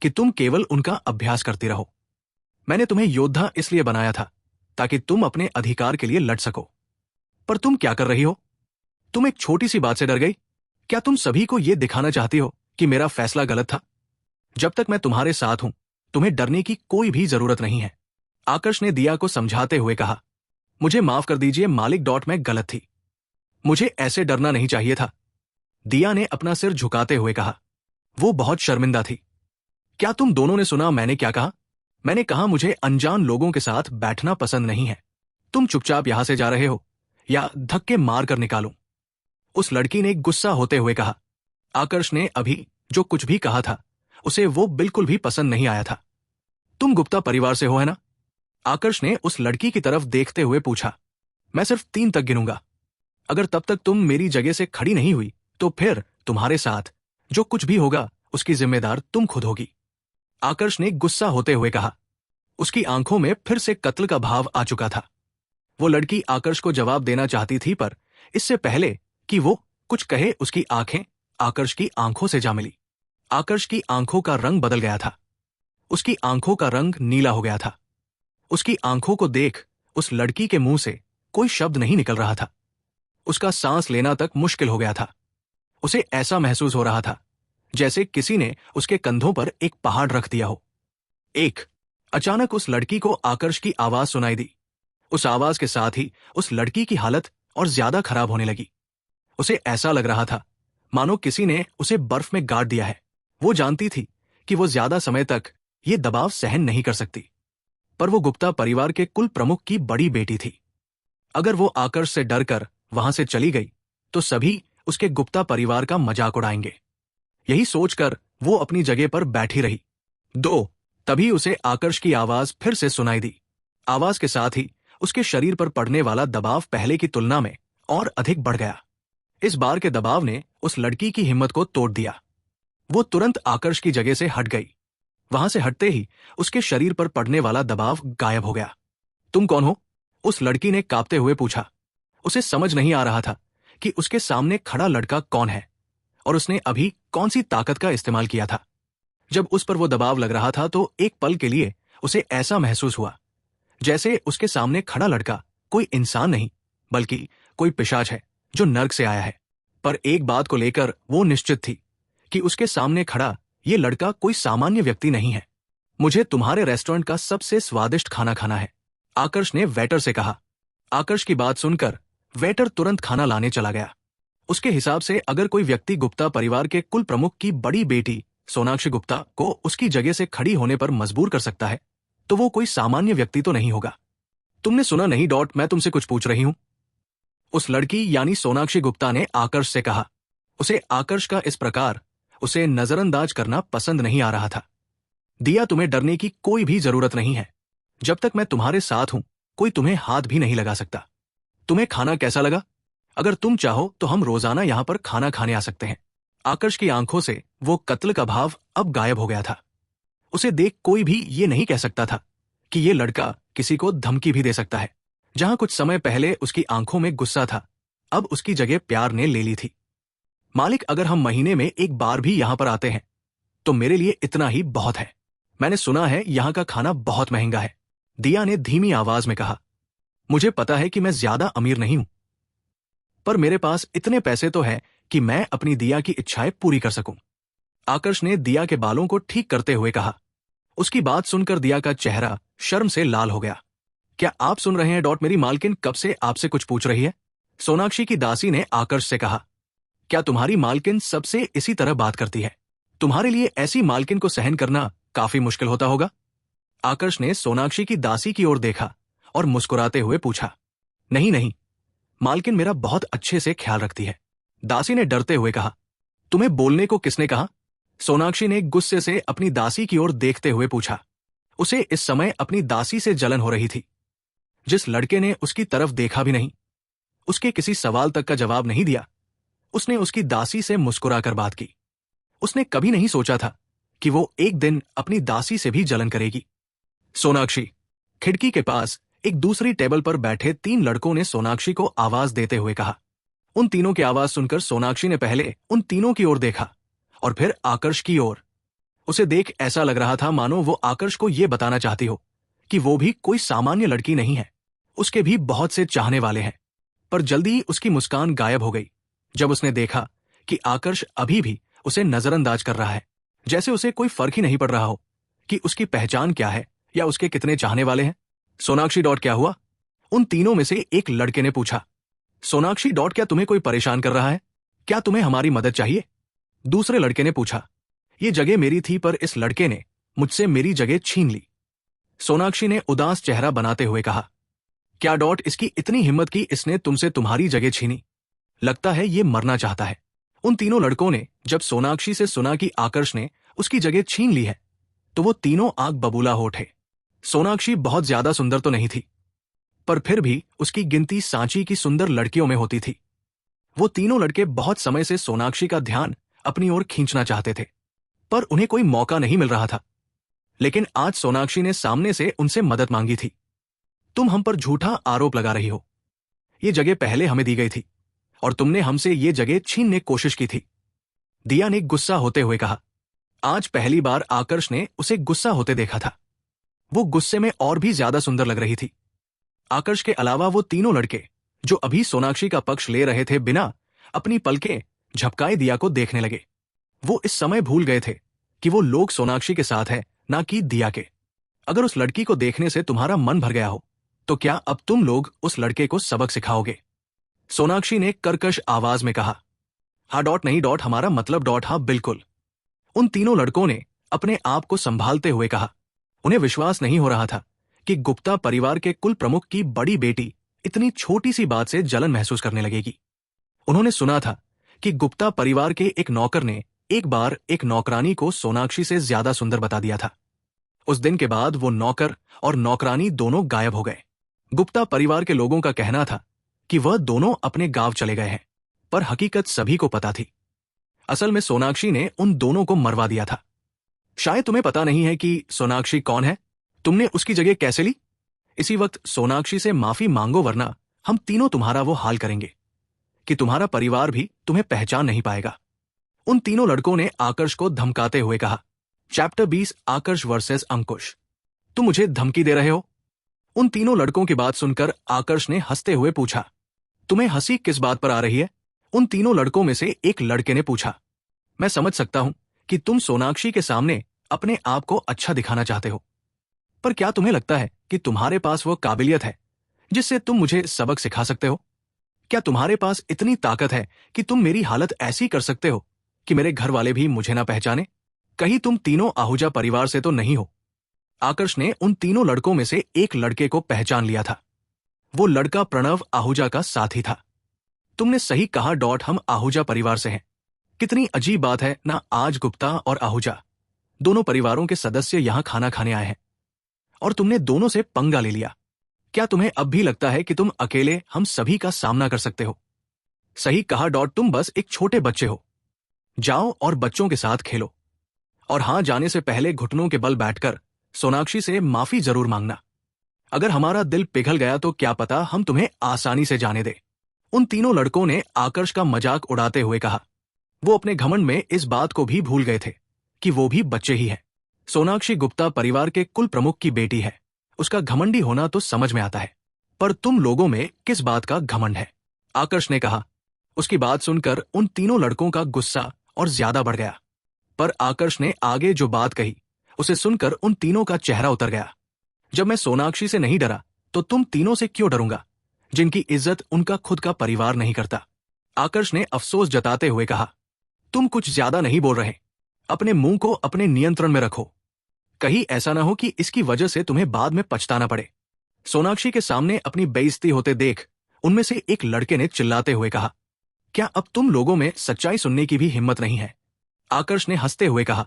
कि तुम केवल उनका अभ्यास करती रहो। मैंने तुम्हें योद्धा इसलिए बनाया था ताकि तुम अपने अधिकार के लिए लड़ सको। पर तुम क्या कर रही हो? तुम एक छोटी सी बात से डर गई। क्या तुम सभी को यह दिखाना चाहती हो कि मेरा फैसला गलत था? जब तक मैं तुम्हारे साथ हूं, तुम्हें डरने की कोई भी जरूरत नहीं है। आकर्ष ने दिया को समझाते हुए कहा। मुझे माफ कर दीजिए मालिक डॉट, मैं गलत थी। मुझे ऐसे डरना नहीं चाहिए था। दिया ने अपना सिर झुकाते हुए कहा। वो बहुत शर्मिंदा थी। क्या तुम दोनों ने सुना मैंने क्या कहा? मैंने कहा मुझे अनजान लोगों के साथ बैठना पसंद नहीं है। तुम चुपचाप यहां से जा रहे हो या धक्के मार कर निकालूं? उस लड़की ने गुस्सा होते हुए कहा। आकर्ष ने अभी जो कुछ भी कहा था उसे वो बिल्कुल भी पसंद नहीं आया था। तुम गुप्ता परिवार से हो, है ना? आकर्ष ने उस लड़की की तरफ देखते हुए पूछा। मैं सिर्फ 3 तक गिनूंगा। अगर तब तक तुम मेरी जगह से खड़ी नहीं हुई तो फिर तुम्हारे साथ जो कुछ भी होगा उसकी जिम्मेदार तुम खुद होगी। आकर्ष ने गुस्सा होते हुए कहा। उसकी आंखों में फिर से कत्ल का भाव आ चुका था। वो लड़की आकर्ष को जवाब देना चाहती थी, पर इससे पहले कि वो कुछ कहे उसकी आंखें आकर्ष की आंखों से जा मिली। आकर्ष की आंखों का रंग बदल गया था। उसकी आंखों का रंग नीला हो गया था। उसकी आंखों को देख उस लड़की के मुंह से कोई शब्द नहीं निकल रहा था। उसका सांस लेना तक मुश्किल हो गया था। उसे ऐसा महसूस हो रहा था जैसे किसी ने उसके कंधों पर एक पहाड़ रख दिया हो। अचानक उस लड़की को आकर्ष की आवाज सुनाई दी। उस आवाज के साथ ही उस लड़की की हालत और ज्यादा खराब होने लगी। उसे ऐसा लग रहा था मानो किसी ने उसे बर्फ में गाड़ दिया है। वो जानती थी कि वो ज्यादा समय तक ये दबाव सहन नहीं कर सकती, पर वो गुप्ता परिवार के कुल प्रमुख की बड़ी बेटी थी। अगर वो आकर्ष से डरकर वहां से चली गई तो सभी उसके गुप्ता परिवार का मजाक उड़ाएंगे। यही सोचकर वो अपनी जगह पर बैठी रही। तभी उसे आकर्ष की आवाज फिर से सुनाई दी। आवाज के साथ ही उसके शरीर पर पड़ने वाला दबाव पहले की तुलना में और अधिक बढ़ गया। इस बार के दबाव ने उस लड़की की हिम्मत को तोड़ दिया। वो तुरंत आकर्ष की जगह से हट गई। वहां से हटते ही उसके शरीर पर पड़ने वाला दबाव गायब हो गया। तुम कौन हो? उस लड़की ने कांपते हुए पूछा। उसे समझ नहीं आ रहा था कि उसके सामने खड़ा लड़का कौन है और उसने अभी कौन सी ताकत का इस्तेमाल किया था। जब उस पर वो दबाव लग रहा था तो एक पल के लिए उसे ऐसा महसूस हुआ जैसे उसके सामने खड़ा लड़का कोई इंसान नहीं बल्कि कोई पिशाच है जो नर्क से आया है। पर एक बात को लेकर वो निश्चित थी कि उसके सामने खड़ा ये लड़का कोई सामान्य व्यक्ति नहीं है। मुझे तुम्हारे रेस्टोरेंट का सबसे स्वादिष्ट खाना खाना है, आकर्ष ने वेटर से कहा। आकर्ष की बात सुनकर वेटर तुरंत खाना लाने चला गया। उसके हिसाब से अगर कोई व्यक्ति गुप्ता परिवार के कुल प्रमुख की बड़ी बेटी सोनाक्षी गुप्ता को उसकी जगह से खड़ी होने पर मजबूर कर सकता है तो वो कोई सामान्य व्यक्ति तो नहीं होगा। तुमने सुना नहीं डॉट, मैं तुमसे कुछ पूछ रही हूं। उस लड़की यानी सोनाक्षी गुप्ता ने आकर्ष से कहा। उसे आकर्ष का इस प्रकार उसे नजरअंदाज करना पसंद नहीं आ रहा था। दिया, तुम्हें डरने की कोई भी जरूरत नहीं है। जब तक मैं तुम्हारे साथ हूं कोई तुम्हें हाथ भी नहीं लगा सकता। तुम्हें खाना कैसा लगा? अगर तुम चाहो तो हम रोजाना यहां पर खाना खाने आ सकते हैं। आकर्ष की आंखों से वो कत्ल का भाव अब गायब हो गया था। उसे देख कोई भी ये नहीं कह सकता था कि ये लड़का किसी को धमकी भी दे सकता है। जहां कुछ समय पहले उसकी आंखों में गुस्सा था, अब उसकी जगह प्यार ने ले ली थी। मालिक, अगर हम महीने में एक बार भी यहाँ पर आते हैं तो मेरे लिए इतना ही बहुत है। मैंने सुना है यहाँ का खाना बहुत महंगा है। दिया ने धीमी आवाज में कहा। मुझे पता है कि मैं ज्यादा अमीर नहीं हूं, पर मेरे पास इतने पैसे तो है कि मैं अपनी दिया की इच्छाएं पूरी कर सकूं। आकर्ष ने दिया के बालों को ठीक करते हुए कहा। उसकी बात सुनकर दिया का चेहरा शर्म से लाल हो गया। क्या आप सुन रहे हैं? मेरी मालकिन कब से आपसे कुछ पूछ रही है? सोनाक्षी की दासी ने आकर्ष से कहा। क्या तुम्हारी मालकिन सबसे इसी तरह बात करती है? तुम्हारे लिए ऐसी मालकिन को सहन करना काफी मुश्किल होता होगा। आकर्ष ने सोनाक्षी की दासी की ओर देखा और मुस्कुराते हुए पूछा। नहीं नहीं, मालकिन मेरा बहुत अच्छे से ख्याल रखती है, दासी ने डरते हुए कहा। तुम्हें बोलने को किसने कहा? सोनाक्षी ने गुस्से से अपनी दासी की ओर देखते हुए पूछा। उसे इस समय अपनी दासी से जलन हो रही थी। जिस लड़के ने उसकी तरफ देखा भी नहीं, उसके किसी सवाल तक का जवाब नहीं दिया, उसने उसकी दासी से मुस्कुराकर बात की। उसने कभी नहीं सोचा था कि वो एक दिन अपनी दासी से भी जलन करेगी। सोनाक्षी। खिड़की के पास एक दूसरी टेबल पर बैठे 3 लड़कों ने सोनाक्षी को आवाज देते हुए कहा। उन तीनों की आवाज सुनकर सोनाक्षी ने पहले उन तीनों की ओर देखा और फिर आकर्ष की ओर। उसे देख ऐसा लग रहा था मानो वो आकर्ष को यह बताना चाहती हो कि वो भी कोई सामान्य लड़की नहीं है, उसके भी बहुत से चाहने वाले हैं। पर जल्दी ही उसकी मुस्कान गायब हो गई जब उसने देखा कि आकर्ष अभी भी उसे नजरअंदाज कर रहा है, जैसे उसे कोई फर्क ही नहीं पड़ रहा हो कि उसकी पहचान क्या है या उसके कितने चाहने वाले हैं। सोनाक्षी क्या हुआ? उन तीनों में से एक लड़के ने पूछा। सोनाक्षी क्या तुम्हें कोई परेशान कर रहा है? क्या तुम्हें हमारी मदद चाहिए? दूसरे लड़के ने पूछा। ये जगह मेरी थी पर इस लड़के ने मुझसे मेरी जगह छीन ली, सोनाक्षी ने उदास चेहरा बनाते हुए कहा। क्या इसकी इतनी हिम्मत की इसने तुमसे तुम्हारी जगह छीनी? लगता है ये मरना चाहता है। उन तीनों लड़कों ने जब सोनाक्षी से सुना कि आकर्ष ने उसकी जगह छीन ली है तो वो तीनों आग बबूला हो उठे। सोनाक्षी बहुत ज्यादा सुंदर तो नहीं थी, पर फिर भी उसकी गिनती सांची की सुंदर लड़कियों में होती थी। वो तीनों लड़के बहुत समय से सोनाक्षी का ध्यान अपनी ओर खींचना चाहते थे, पर उन्हें कोई मौका नहीं मिल रहा था। लेकिन आज सोनाक्षी ने सामने से उनसे मदद मांगी थी। तुम हम पर झूठा आरोप लगा रही हो। ये जगह पहले हमें दी गई थी और तुमने हमसे ये जगह छीनने की कोशिश की थी, दिया ने गुस्सा होते हुए कहा। आज पहली बार आकर्ष ने उसे गुस्सा होते देखा था। वो गुस्से में और भी ज्यादा सुंदर लग रही थी। आकर्ष के अलावा वो तीनों लड़के जो अभी सोनाक्षी का पक्ष ले रहे थे बिना अपनी पलकें झपकाए दिया को देखने लगे। वो इस समय भूल गए थे कि वो लोग सोनाक्षी के साथ है, ना कि दिया के। अगर उस लड़की को देखने से तुम्हारा मन भर गया हो तो क्या अब तुम लोग उस लड़के को सबक सिखाओगे? सोनाक्षी ने कर्कश आवाज में कहा। हाँ नहीं हमारा मतलब हाँ बिल्कुल, उन तीनों लड़कों ने अपने आप को संभालते हुए कहा। उन्हें विश्वास नहीं हो रहा था कि गुप्ता परिवार के कुल प्रमुख की बड़ी बेटी इतनी छोटी सी बात से जलन महसूस करने लगेगी। उन्होंने सुना था कि गुप्ता परिवार के एक नौकर ने एक बार एक नौकरानी को सोनाक्षी से ज्यादा सुंदर बता दिया था। उस दिन के बाद वो नौकर और नौकरानी दोनों गायब हो गए। गुप्ता परिवार के लोगों का कहना था कि वह दोनों अपने गांव चले गए हैं, पर हकीकत सभी को पता थी। असल में सोनाक्षी ने उन दोनों को मरवा दिया था। शायद तुम्हें पता नहीं है कि सोनाक्षी कौन है, तुमने उसकी जगह कैसे ली। इसी वक्त सोनाक्षी से माफी मांगो वरना हम तीनों तुम्हारा वो हाल करेंगे कि तुम्हारा परिवार भी तुम्हें पहचान नहीं पाएगा। उन तीनों लड़कों ने आकर्ष को धमकाते हुए कहा। चैप्टर 20 आकर्ष वर्सेस अंकुश। तुम मुझे धमकी दे रहे हो? उन तीनों लड़कों की बात सुनकर आकर्ष ने हंसते हुए पूछा। तुम्हें हंसी किस बात पर आ रही है? उन तीनों लड़कों में से एक लड़के ने पूछा। मैं समझ सकता हूं कि तुम सोनाक्षी के सामने अपने आप को अच्छा दिखाना चाहते हो, पर क्या तुम्हें लगता है कि तुम्हारे पास वो काबिलियत है जिससे तुम मुझे सबक सिखा सकते हो? क्या तुम्हारे पास इतनी ताकत है कि तुम मेरी हालत ऐसी कर सकते हो कि मेरे घर वाले भी मुझे ना पहचाने? कहीं तुम तीनों आहूजा परिवार से तो नहीं हो? आकर्ष ने उन तीनों लड़कों में से एक लड़के को पहचान लिया था। वो लड़का प्रणव आहूजा का साथी था। तुमने सही कहा हम आहूजा परिवार से हैं। कितनी अजीब बात है ना, आज गुप्ता और आहूजा दोनों परिवारों के सदस्य यहां खाना खाने आए हैं और तुमने दोनों से पंगा ले लिया। क्या तुम्हें अब भी लगता है कि तुम अकेले हम सभी का सामना कर सकते हो? सही कहा तुम बस एक छोटे बच्चे हो। जाओ और बच्चों के साथ खेलो, और हां, जाने से पहले घुटनों के बल बैठकर सोनाक्षी से माफी जरूर मांगना। अगर हमारा दिल पिघल गया तो क्या पता हम तुम्हें आसानी से जाने दे। उन तीनों लड़कों ने आकर्ष का मजाक उड़ाते हुए कहा। वो अपने घमंड में इस बात को भी भूल गए थे कि वो भी बच्चे ही हैं। सोनाक्षी गुप्ता परिवार के कुल प्रमुख की बेटी है। उसका घमंडी होना तो समझ में आता है, पर तुम लोगों में किस बात का घमंड है? आकर्ष ने कहा। उसकी बात सुनकर उन तीनों लड़कों का गुस्सा और ज्यादा बढ़ गया। पर आकर्ष ने आगे जो बात कही उसे सुनकर उन तीनों का चेहरा उतर गया। जब मैं सोनाक्षी से नहीं डरा तो तुम तीनों से क्यों डरूंगा, जिनकी इज्जत उनका खुद का परिवार नहीं करता? आकर्ष ने अफसोस जताते हुए कहा। तुम कुछ ज्यादा नहीं बोल रहे। अपने मुंह को अपने नियंत्रण में रखो। कहीं ऐसा ना हो कि इसकी वजह से तुम्हें बाद में पछताना पड़े। सोनाक्षी के सामने अपनी बेइज्जती होते देख उनमें से एक लड़के ने चिल्लाते हुए कहा। क्या अब तुम लोगों में सच्चाई सुनने की भी हिम्मत नहीं है? आकर्ष ने हंसते हुए कहा।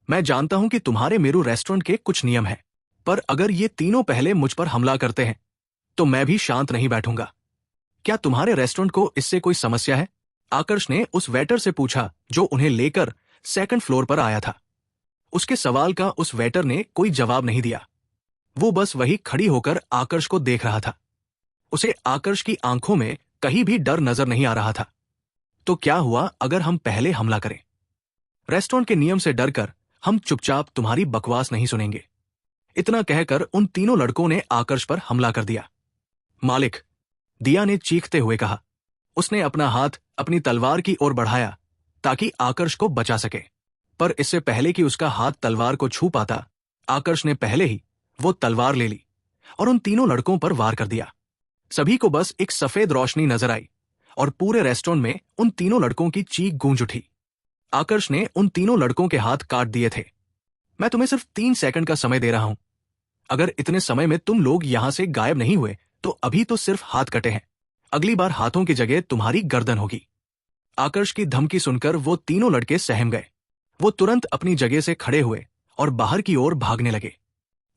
मैं जानता हूं कि तुम्हारे मेरू रेस्टोरेंट के कुछ नियम हैं, पर अगर ये तीनों पहले मुझ पर हमला करते हैं तो मैं भी शांत नहीं बैठूंगा। क्या तुम्हारे रेस्टोरेंट को इससे कोई समस्या है? आकर्ष ने उस वेटर से पूछा जो उन्हें लेकर सेकंड फ्लोर पर आया था। उसके सवाल का उस वेटर ने कोई जवाब नहीं दिया। वो बस वही खड़ी होकर आकर्ष को देख रहा था। उसे आकर्ष की आंखों में कहीं भी डर नजर नहीं आ रहा था। तो क्या हुआ अगर हम पहले हमला करें? रेस्टोरेंट के नियम से डरकर हम चुपचाप तुम्हारी बकवास नहीं सुनेंगे। इतना कहकर उन तीनों लड़कों ने आकर्ष पर हमला कर दिया। मालिक, दिया ने चीखते हुए कहा। उसने अपना हाथ अपनी तलवार की ओर बढ़ाया ताकि आकर्ष को बचा सके, पर इससे पहले कि उसका हाथ तलवार को छू पाता, आकर्ष ने पहले ही वो तलवार ले ली और उन तीनों लड़कों पर वार कर दिया। सभी को बस एक सफेद रोशनी नजर आई और पूरे रेस्टोरेंट में उन तीनों लड़कों की चीख गूंज उठी। आकर्ष ने उन तीनों लड़कों के हाथ काट दिए थे। मैं तुम्हें सिर्फ 3 सेकंड का समय दे रहा हूं। अगर इतने समय में तुम लोग यहां से गायब नहीं हुए तो अभी तो सिर्फ हाथ कटे हैं, अगली बार हाथों की जगह तुम्हारी गर्दन होगी। आकर्ष की धमकी सुनकर वो तीनों लड़के सहम गए। वो तुरंत अपनी जगह से खड़े हुए और बाहर की ओर भागने लगे।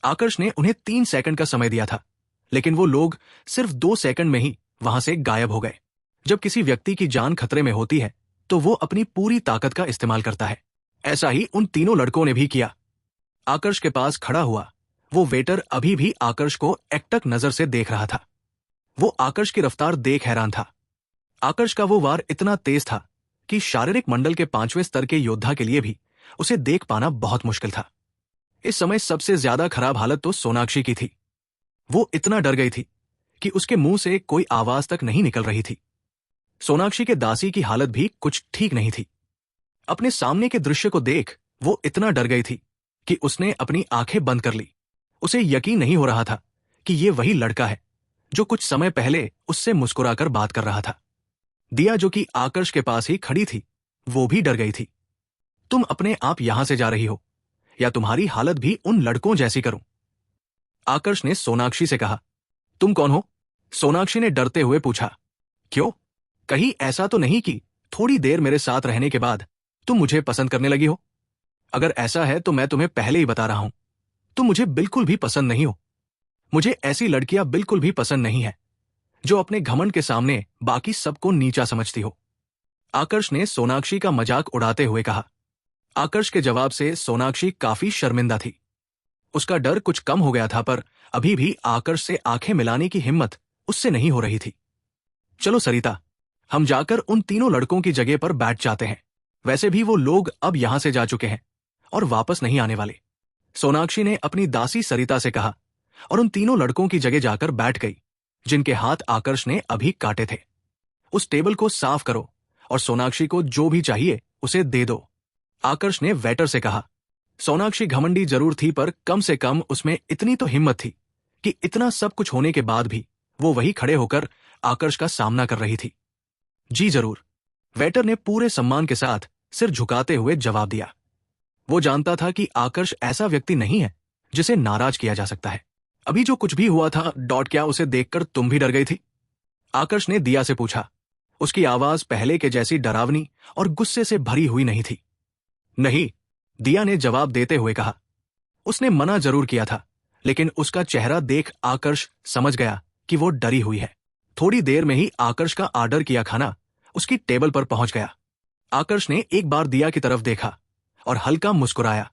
आकर्ष ने उन्हें 3 सेकंड का समय दिया था, लेकिन वो लोग सिर्फ 2 सेकंड में ही वहां से गायब हो गए। जब किसी व्यक्ति की जान खतरे में होती है तो वो अपनी पूरी ताकत का इस्तेमाल करता है। ऐसा ही उन तीनों लड़कों ने भी किया। आकर्ष के पास खड़ा हुआ वो वेटर अभी भी आकर्ष को एकटक नजर से देख रहा था। वो आकर्ष की रफ्तार देख हैरान था। आकर्ष का वो वार इतना तेज था कि शारीरिक मंडल के 5वें स्तर के योद्धा के लिए भी उसे देख पाना बहुत मुश्किल था। इस समय सबसे ज्यादा खराब हालत तो सोनाक्षी की थी। वो इतना डर गई थी कि उसके मुंह से कोई आवाज तक नहीं निकल रही थी। सोनाक्षी के दासी की हालत भी कुछ ठीक नहीं थी। अपने सामने के दृश्य को देख वो इतना डर गई थी कि उसने अपनी आंखें बंद कर ली। उसे यकीन नहीं हो रहा था कि ये वही लड़का है जो कुछ समय पहले उससे मुस्कुराकर बात कर रहा था। दिया, जो कि आकर्ष के पास ही खड़ी थी, वो भी डर गई थी। तुम अपने आप यहां से जा रही हो या तुम्हारी हालत भी उन लड़कों जैसी करूं? आकर्ष ने सोनाक्षी से कहा। तुम कौन हो? सोनाक्षी ने डरते हुए पूछा। क्यों, कहीं ऐसा तो नहीं कि थोड़ी देर मेरे साथ रहने के बाद तुम मुझे पसंद करने लगी हो? अगर ऐसा है तो मैं तुम्हें पहले ही बता रहा हूं, तुम मुझे बिल्कुल भी पसंद नहीं हो। मुझे ऐसी लड़कियां बिल्कुल भी पसंद नहीं है जो अपने घमंड के सामने बाकी सबको नीचा समझती हो। आकर्ष ने सोनाक्षी का मजाक उड़ाते हुए कहा। आकर्ष के जवाब से सोनाक्षी काफी शर्मिंदा थी। उसका डर कुछ कम हो गया था, पर अभी भी आकर्ष से आंखें मिलाने की हिम्मत उससे नहीं हो रही थी। चलो सरिता, हम जाकर उन तीनों लड़कों की जगह पर बैठ जाते हैं। वैसे भी वो लोग अब यहां से जा चुके हैं और वापस नहीं आने वाले। सोनाक्षी ने अपनी दासी सरिता से कहा और उन तीनों लड़कों की जगह जाकर बैठ गई जिनके हाथ आकर्ष ने अभी काटे थे। उस टेबल को साफ करो और सोनाक्षी को जो भी चाहिए उसे दे दो, आकर्ष ने वेटर से कहा। सोनाक्षी घमंडी जरूर थी, पर कम से कम उसमें इतनी तो हिम्मत थी कि इतना सब कुछ होने के बाद भी वो वही खड़े होकर आकर्ष का सामना कर रही थी। जी जरूर, वेटर ने पूरे सम्मान के साथ सिर झुकाते हुए जवाब दिया। वो जानता था कि आकर्ष ऐसा व्यक्ति नहीं है जिसे नाराज किया जा सकता है। अभी जो कुछ भी हुआ था, क्या उसे देखकर तुम भी डर गई थी? आकर्ष ने दिया से पूछा। उसकी आवाज पहले के जैसी डरावनी और गुस्से से भरी हुई नहीं थी। नहीं, दिया ने जवाब देते हुए कहा। उसने मना जरूर किया था, लेकिन उसका चेहरा देख आकर्ष समझ गया कि वो डरी हुई है। थोड़ी देर में ही आकर्ष का ऑर्डर किया खाना उसकी टेबल पर पहुंच गया। आकर्ष ने एक बार दिया की तरफ देखा और हल्का मुस्कुराया।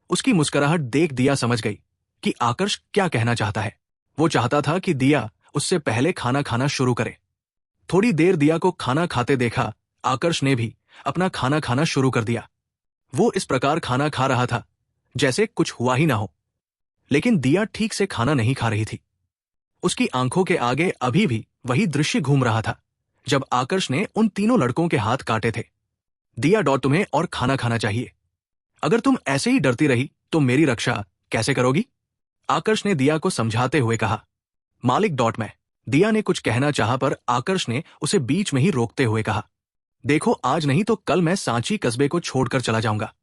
उसकी मुस्कुराहट देख दिया समझ गई कि आकर्ष क्या कहना चाहता है। वो चाहता था कि दिया उससे पहले खाना खाना शुरू करे। थोड़ी देर दिया को खाना खाते देखा आकर्ष ने भी अपना खाना खाना शुरू कर दिया। वो इस प्रकार खाना खा रहा था जैसे कुछ हुआ ही ना हो, लेकिन दिया ठीक से खाना नहीं खा रही थी। उसकी आंखों के आगे अभी भी वही दृश्य घूम रहा था जब आकर्ष ने उन तीनों लड़कों के हाथ काटे थे। दिया तुम्हें और खाना खाना चाहिए। अगर तुम ऐसे ही डरती रही तो मेरी रक्षा कैसे करोगी? आकर्ष ने दिया को समझाते हुए कहा। मालिक मैं। दिया ने कुछ कहना चाहा पर आकर्ष ने उसे बीच में ही रोकते हुए कहा, देखो आज नहीं तो कल मैं सांची कस्बे को छोड़कर चला जाऊंगा।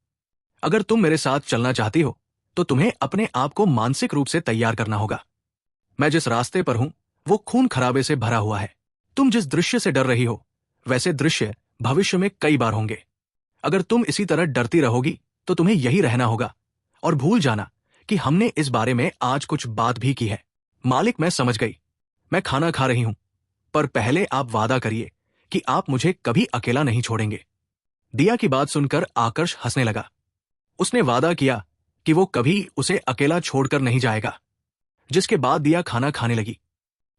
अगर तुम मेरे साथ चलना चाहती हो तो तुम्हें अपने आप को मानसिक रूप से तैयार करना होगा। मैं जिस रास्ते पर हूं वो खून खराबे से भरा हुआ है। तुम जिस दृश्य से डर रही हो वैसे दृश्य भविष्य में कई बार होंगे। अगर तुम इसी तरह डरती रहोगी तो तुम्हें यही रहना होगा और भूल जाना कि हमने इस बारे में आज कुछ बात भी की है। मालिक मैं समझ गई, मैं खाना खा रही हूं, पर पहले आप वादा करिए कि आप मुझे कभी अकेला नहीं छोड़ेंगे। दिया की बात सुनकर आकर्ष हंसने लगा। उसने वादा किया कि वो कभी उसे अकेला छोड़कर नहीं जाएगा। जिसके बाद दिया खाना खाने लगी।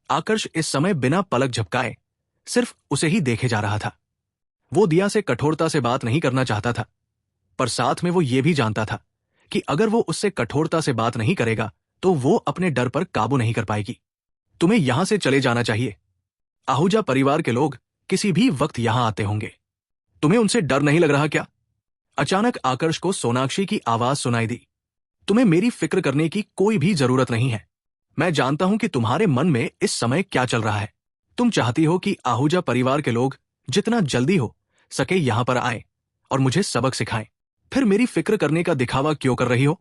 आकर्ष इस समय बिना पलक झपकाए सिर्फ उसे ही देखे जा रहा था। वो दिया से कठोरता से बात नहीं करना चाहता था, पर साथ में वो ये भी जानता था कि अगर वो उससे कठोरता से बात नहीं करेगा तो वो अपने डर पर काबू नहीं कर पाएगी। तुम्हें यहां से चले जाना चाहिए। आहूजा परिवार के लोग किसी भी वक्त यहां आते होंगे। तुम्हें उनसे डर नहीं लग रहा क्या? अचानक आकर्ष को सोनाक्षी की आवाज सुनाई दी। तुम्हें मेरी फिक्र करने की कोई भी जरूरत नहीं है। मैं जानता हूं कि तुम्हारे मन में इस समय क्या चल रहा है। तुम चाहती हो कि आहूजा परिवार के लोग जितना जल्दी हो सके यहां पर आए और मुझे सबक सिखाएं। फिर मेरी फिक्र करने का दिखावा क्यों कर रही हो?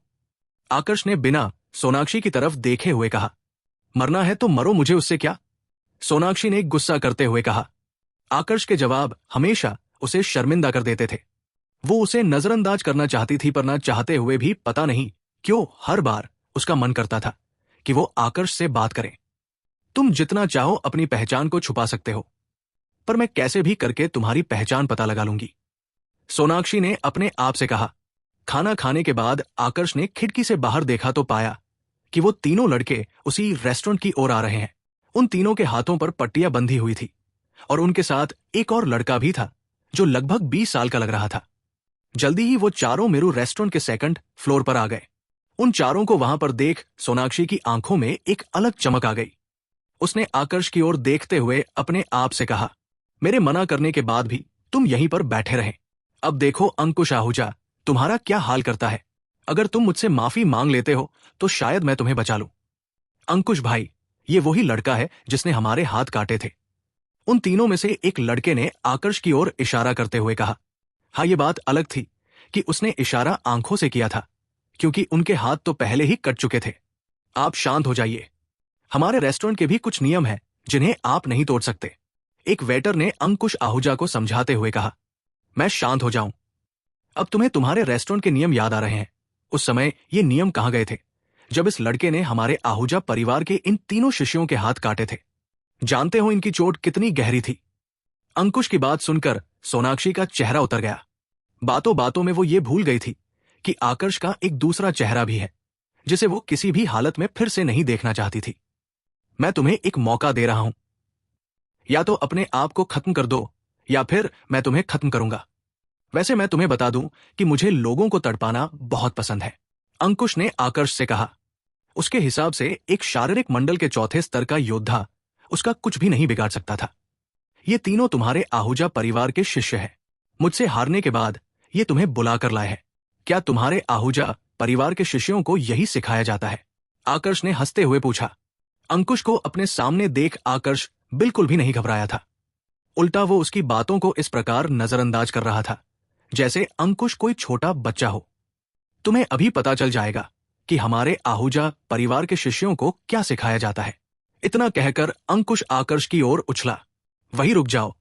आकर्ष ने बिना सोनाक्षी की तरफ देखे हुए कहा। मरना है तो मरो, मुझे उससे क्या? सोनाक्षी ने गुस्सा करते हुए कहा। आकर्ष के जवाब हमेशा उसे शर्मिंदा कर देते थे। वो उसे नजरअंदाज करना चाहती थी, पर ना चाहते हुए भी पता नहीं क्यों हर बार उसका मन करता था कि वो आकर्ष से बात करे। तुम जितना चाहो अपनी पहचान को छुपा सकते हो, पर मैं कैसे भी करके तुम्हारी पहचान पता लगा लूंगी, सोनाक्षी ने अपने आप से कहा। खाना खाने के बाद आकर्ष ने खिड़की से बाहर देखा तो पाया कि वो तीनों लड़के उसी रेस्टोरेंट की ओर आ रहे हैं। उन तीनों के हाथों पर पट्टियां बंधी हुई थी और उनके साथ एक और लड़का भी था जो लगभग 20 साल का लग रहा था। जल्दी ही वो चारों मेरू रेस्टोरेंट के सेकंड फ्लोर पर आ गए। उन चारों को वहां पर देख सोनाक्षी की आंखों में एक अलग चमक आ गई। उसने आकर्ष की ओर देखते हुए अपने आप से कहा, मेरे मना करने के बाद भी तुम यहीं पर बैठे रहे। अब देखो अंकुश आहूजा तुम्हारा क्या हाल करता है। अगर तुम मुझसे माफी मांग लेते हो तो शायद मैं तुम्हें बचा लूं। अंकुश भाई, ये वही लड़का है जिसने हमारे हाथ काटे थे। उन तीनों में से एक लड़के ने आकर्ष की ओर इशारा करते हुए कहा। हाँ, ये बात अलग थी कि उसने इशारा आंखों से किया था, क्योंकि उनके हाथ तो पहले ही कट चुके थे। आप शांत हो जाइए। हमारे रेस्टोरेंट के भी कुछ नियम हैं जिन्हें आप नहीं तोड़ सकते, एक वेटर ने अंकुश आहूजा को समझाते हुए कहा। मैं शांत हो जाऊं? अब तुम्हें तुम्हारे रेस्टोरेंट के नियम याद आ रहे हैं। उस समय ये नियम कहां गए थे जब इस लड़के ने हमारे आहूजा परिवार के इन तीनों शिष्यों के हाथ काटे थे? जानते हो इनकी चोट कितनी गहरी थी? अंकुश की बात सुनकर सोनाक्षी का चेहरा उतर गया। बातों बातों में वो ये भूल गई थी कि आकर्ष का एक दूसरा चेहरा भी है जिसे वो किसी भी हालत में फिर से नहीं देखना चाहती थी। मैं तुम्हें एक मौका दे रहा हूं, या तो अपने आप को खत्म कर दो या फिर मैं तुम्हें खत्म करूंगा। वैसे मैं तुम्हें बता दूं कि मुझे लोगों को तड़पाना बहुत पसंद है, अंकुश ने आकर्ष से कहा। उसके हिसाब से एक शारीरिक मंडल के चौथे स्तर का योद्धा उसका कुछ भी नहीं बिगाड़ सकता था। ये तीनों तुम्हारे आहूजा परिवार के शिष्य हैं। मुझसे हारने के बाद ये तुम्हें बुलाकर लाए हैं। क्या तुम्हारे आहूजा परिवार के शिष्यों को यही सिखाया जाता है? आकर्ष ने हंसते हुए पूछा। अंकुश को अपने सामने देख आकर्ष बिल्कुल भी नहीं घबराया था। उल्टा वो उसकी बातों को इस प्रकार नजरअंदाज कर रहा था जैसे अंकुश कोई छोटा बच्चा हो। तुम्हें अभी पता चल जाएगा कि हमारे आहूजा परिवार के शिष्यों को क्या सिखाया जाता है। इतना कहकर अंकुश आकर्ष की ओर उछला। वहीं रुक जाओ।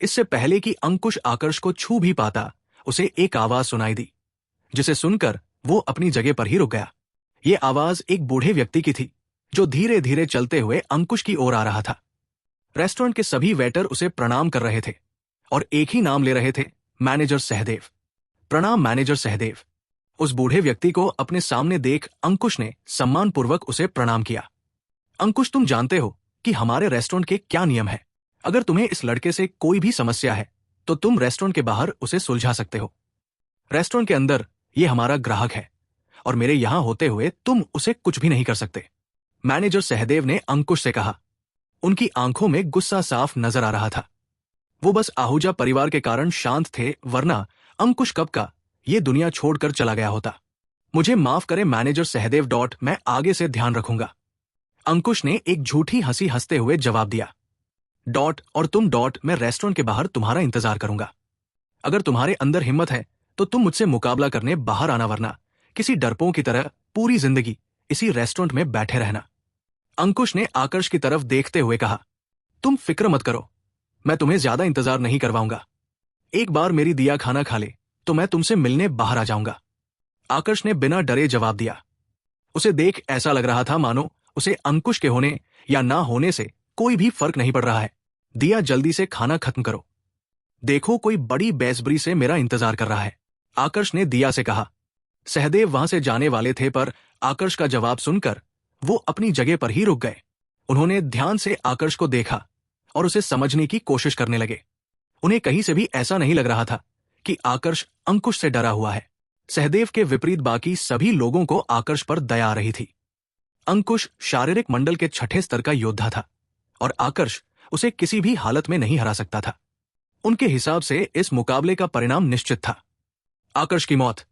इससे पहले कि अंकुश आकर्ष को छू भी पाता, उसे एक आवाज सुनाई दी, जिसे सुनकर वो अपनी जगह पर ही रुक गया। ये आवाज एक बूढ़े व्यक्ति की थी जो धीरे धीरे चलते हुए अंकुश की ओर आ रहा था। रेस्टोरेंट के सभी वेटर उसे प्रणाम कर रहे थे और एक ही नाम ले रहे थे, मैनेजर सहदेव। प्रणाम मैनेजर सहदेव। उस बूढ़े व्यक्ति को अपने सामने देख अंकुश ने सम्मानपूर्वक उसे प्रणाम किया। अंकुश, तुम जानते हो कि हमारे रेस्टोरेंट के क्या नियम है। अगर तुम्हें इस लड़के से कोई भी समस्या है तो तुम रेस्टोरेंट के बाहर उसे सुलझा सकते हो। रेस्टोरेंट के अंदर ये हमारा ग्राहक है और मेरे यहां होते हुए तुम उसे कुछ भी नहीं कर सकते। मैनेजर सहदेव ने अंकुश से कहा। उनकी आंखों में गुस्सा साफ नजर आ रहा था। वो बस आहूजा परिवार के कारण शांत थे, वरना अंकुश कब का ये दुनिया छोड़कर चला गया होता। मुझे माफ करें मैनेजर सहदेव डॉट, मैं आगे से ध्यान रखूंगा। अंकुश ने एक झूठी हंसी हंसते हुए जवाब दिया। डॉट और तुम डॉट, मैं रेस्टोरेंट के बाहर तुम्हारा इंतजार करूंगा। अगर तुम्हारे अंदर हिम्मत है तो तुम मुझसे मुकाबला करने बाहर आना, वरना किसी डरपोक की तरह पूरी जिंदगी इसी रेस्टोरेंट में बैठे रहना। अंकुश ने आकर्ष की तरफ देखते हुए कहा। तुम फिक्र मत करो, मैं तुम्हें ज्यादा इंतजार नहीं करवाऊंगा। एक बार मेरी दिया खाना खा ले तो मैं तुमसे मिलने बाहर आ जाऊंगा। आकर्ष ने बिना डरे जवाब दिया। उसे देख ऐसा लग रहा था मानो उसे अंकुश के होने या ना होने से कोई भी फर्क नहीं पड़ रहा है। दिया, जल्दी से खाना खत्म करो, देखो कोई बड़ी बेसब्री से मेरा इंतजार कर रहा है, आकर्ष ने दिया से कहा। सहदेव वहां से जाने वाले थे, पर आकर्ष का जवाब सुनकर वो अपनी जगह पर ही रुक गए। उन्होंने ध्यान से आकर्ष को देखा और उसे समझने की कोशिश करने लगे। उन्हें कहीं से भी ऐसा नहीं लग रहा था कि आकर्ष अंकुश से डरा हुआ है। सहदेव के विपरीत बाकी सभी लोगों को आकर्ष पर दया आ रही थी। अंकुश शारीरिक मंडल के 6ठे स्तर का योद्धा था और आकर्ष उसे किसी भी हालत में नहीं हरा सकता था। उनके हिसाब से इस मुकाबले का परिणाम निश्चित था। आकर्ष की मौत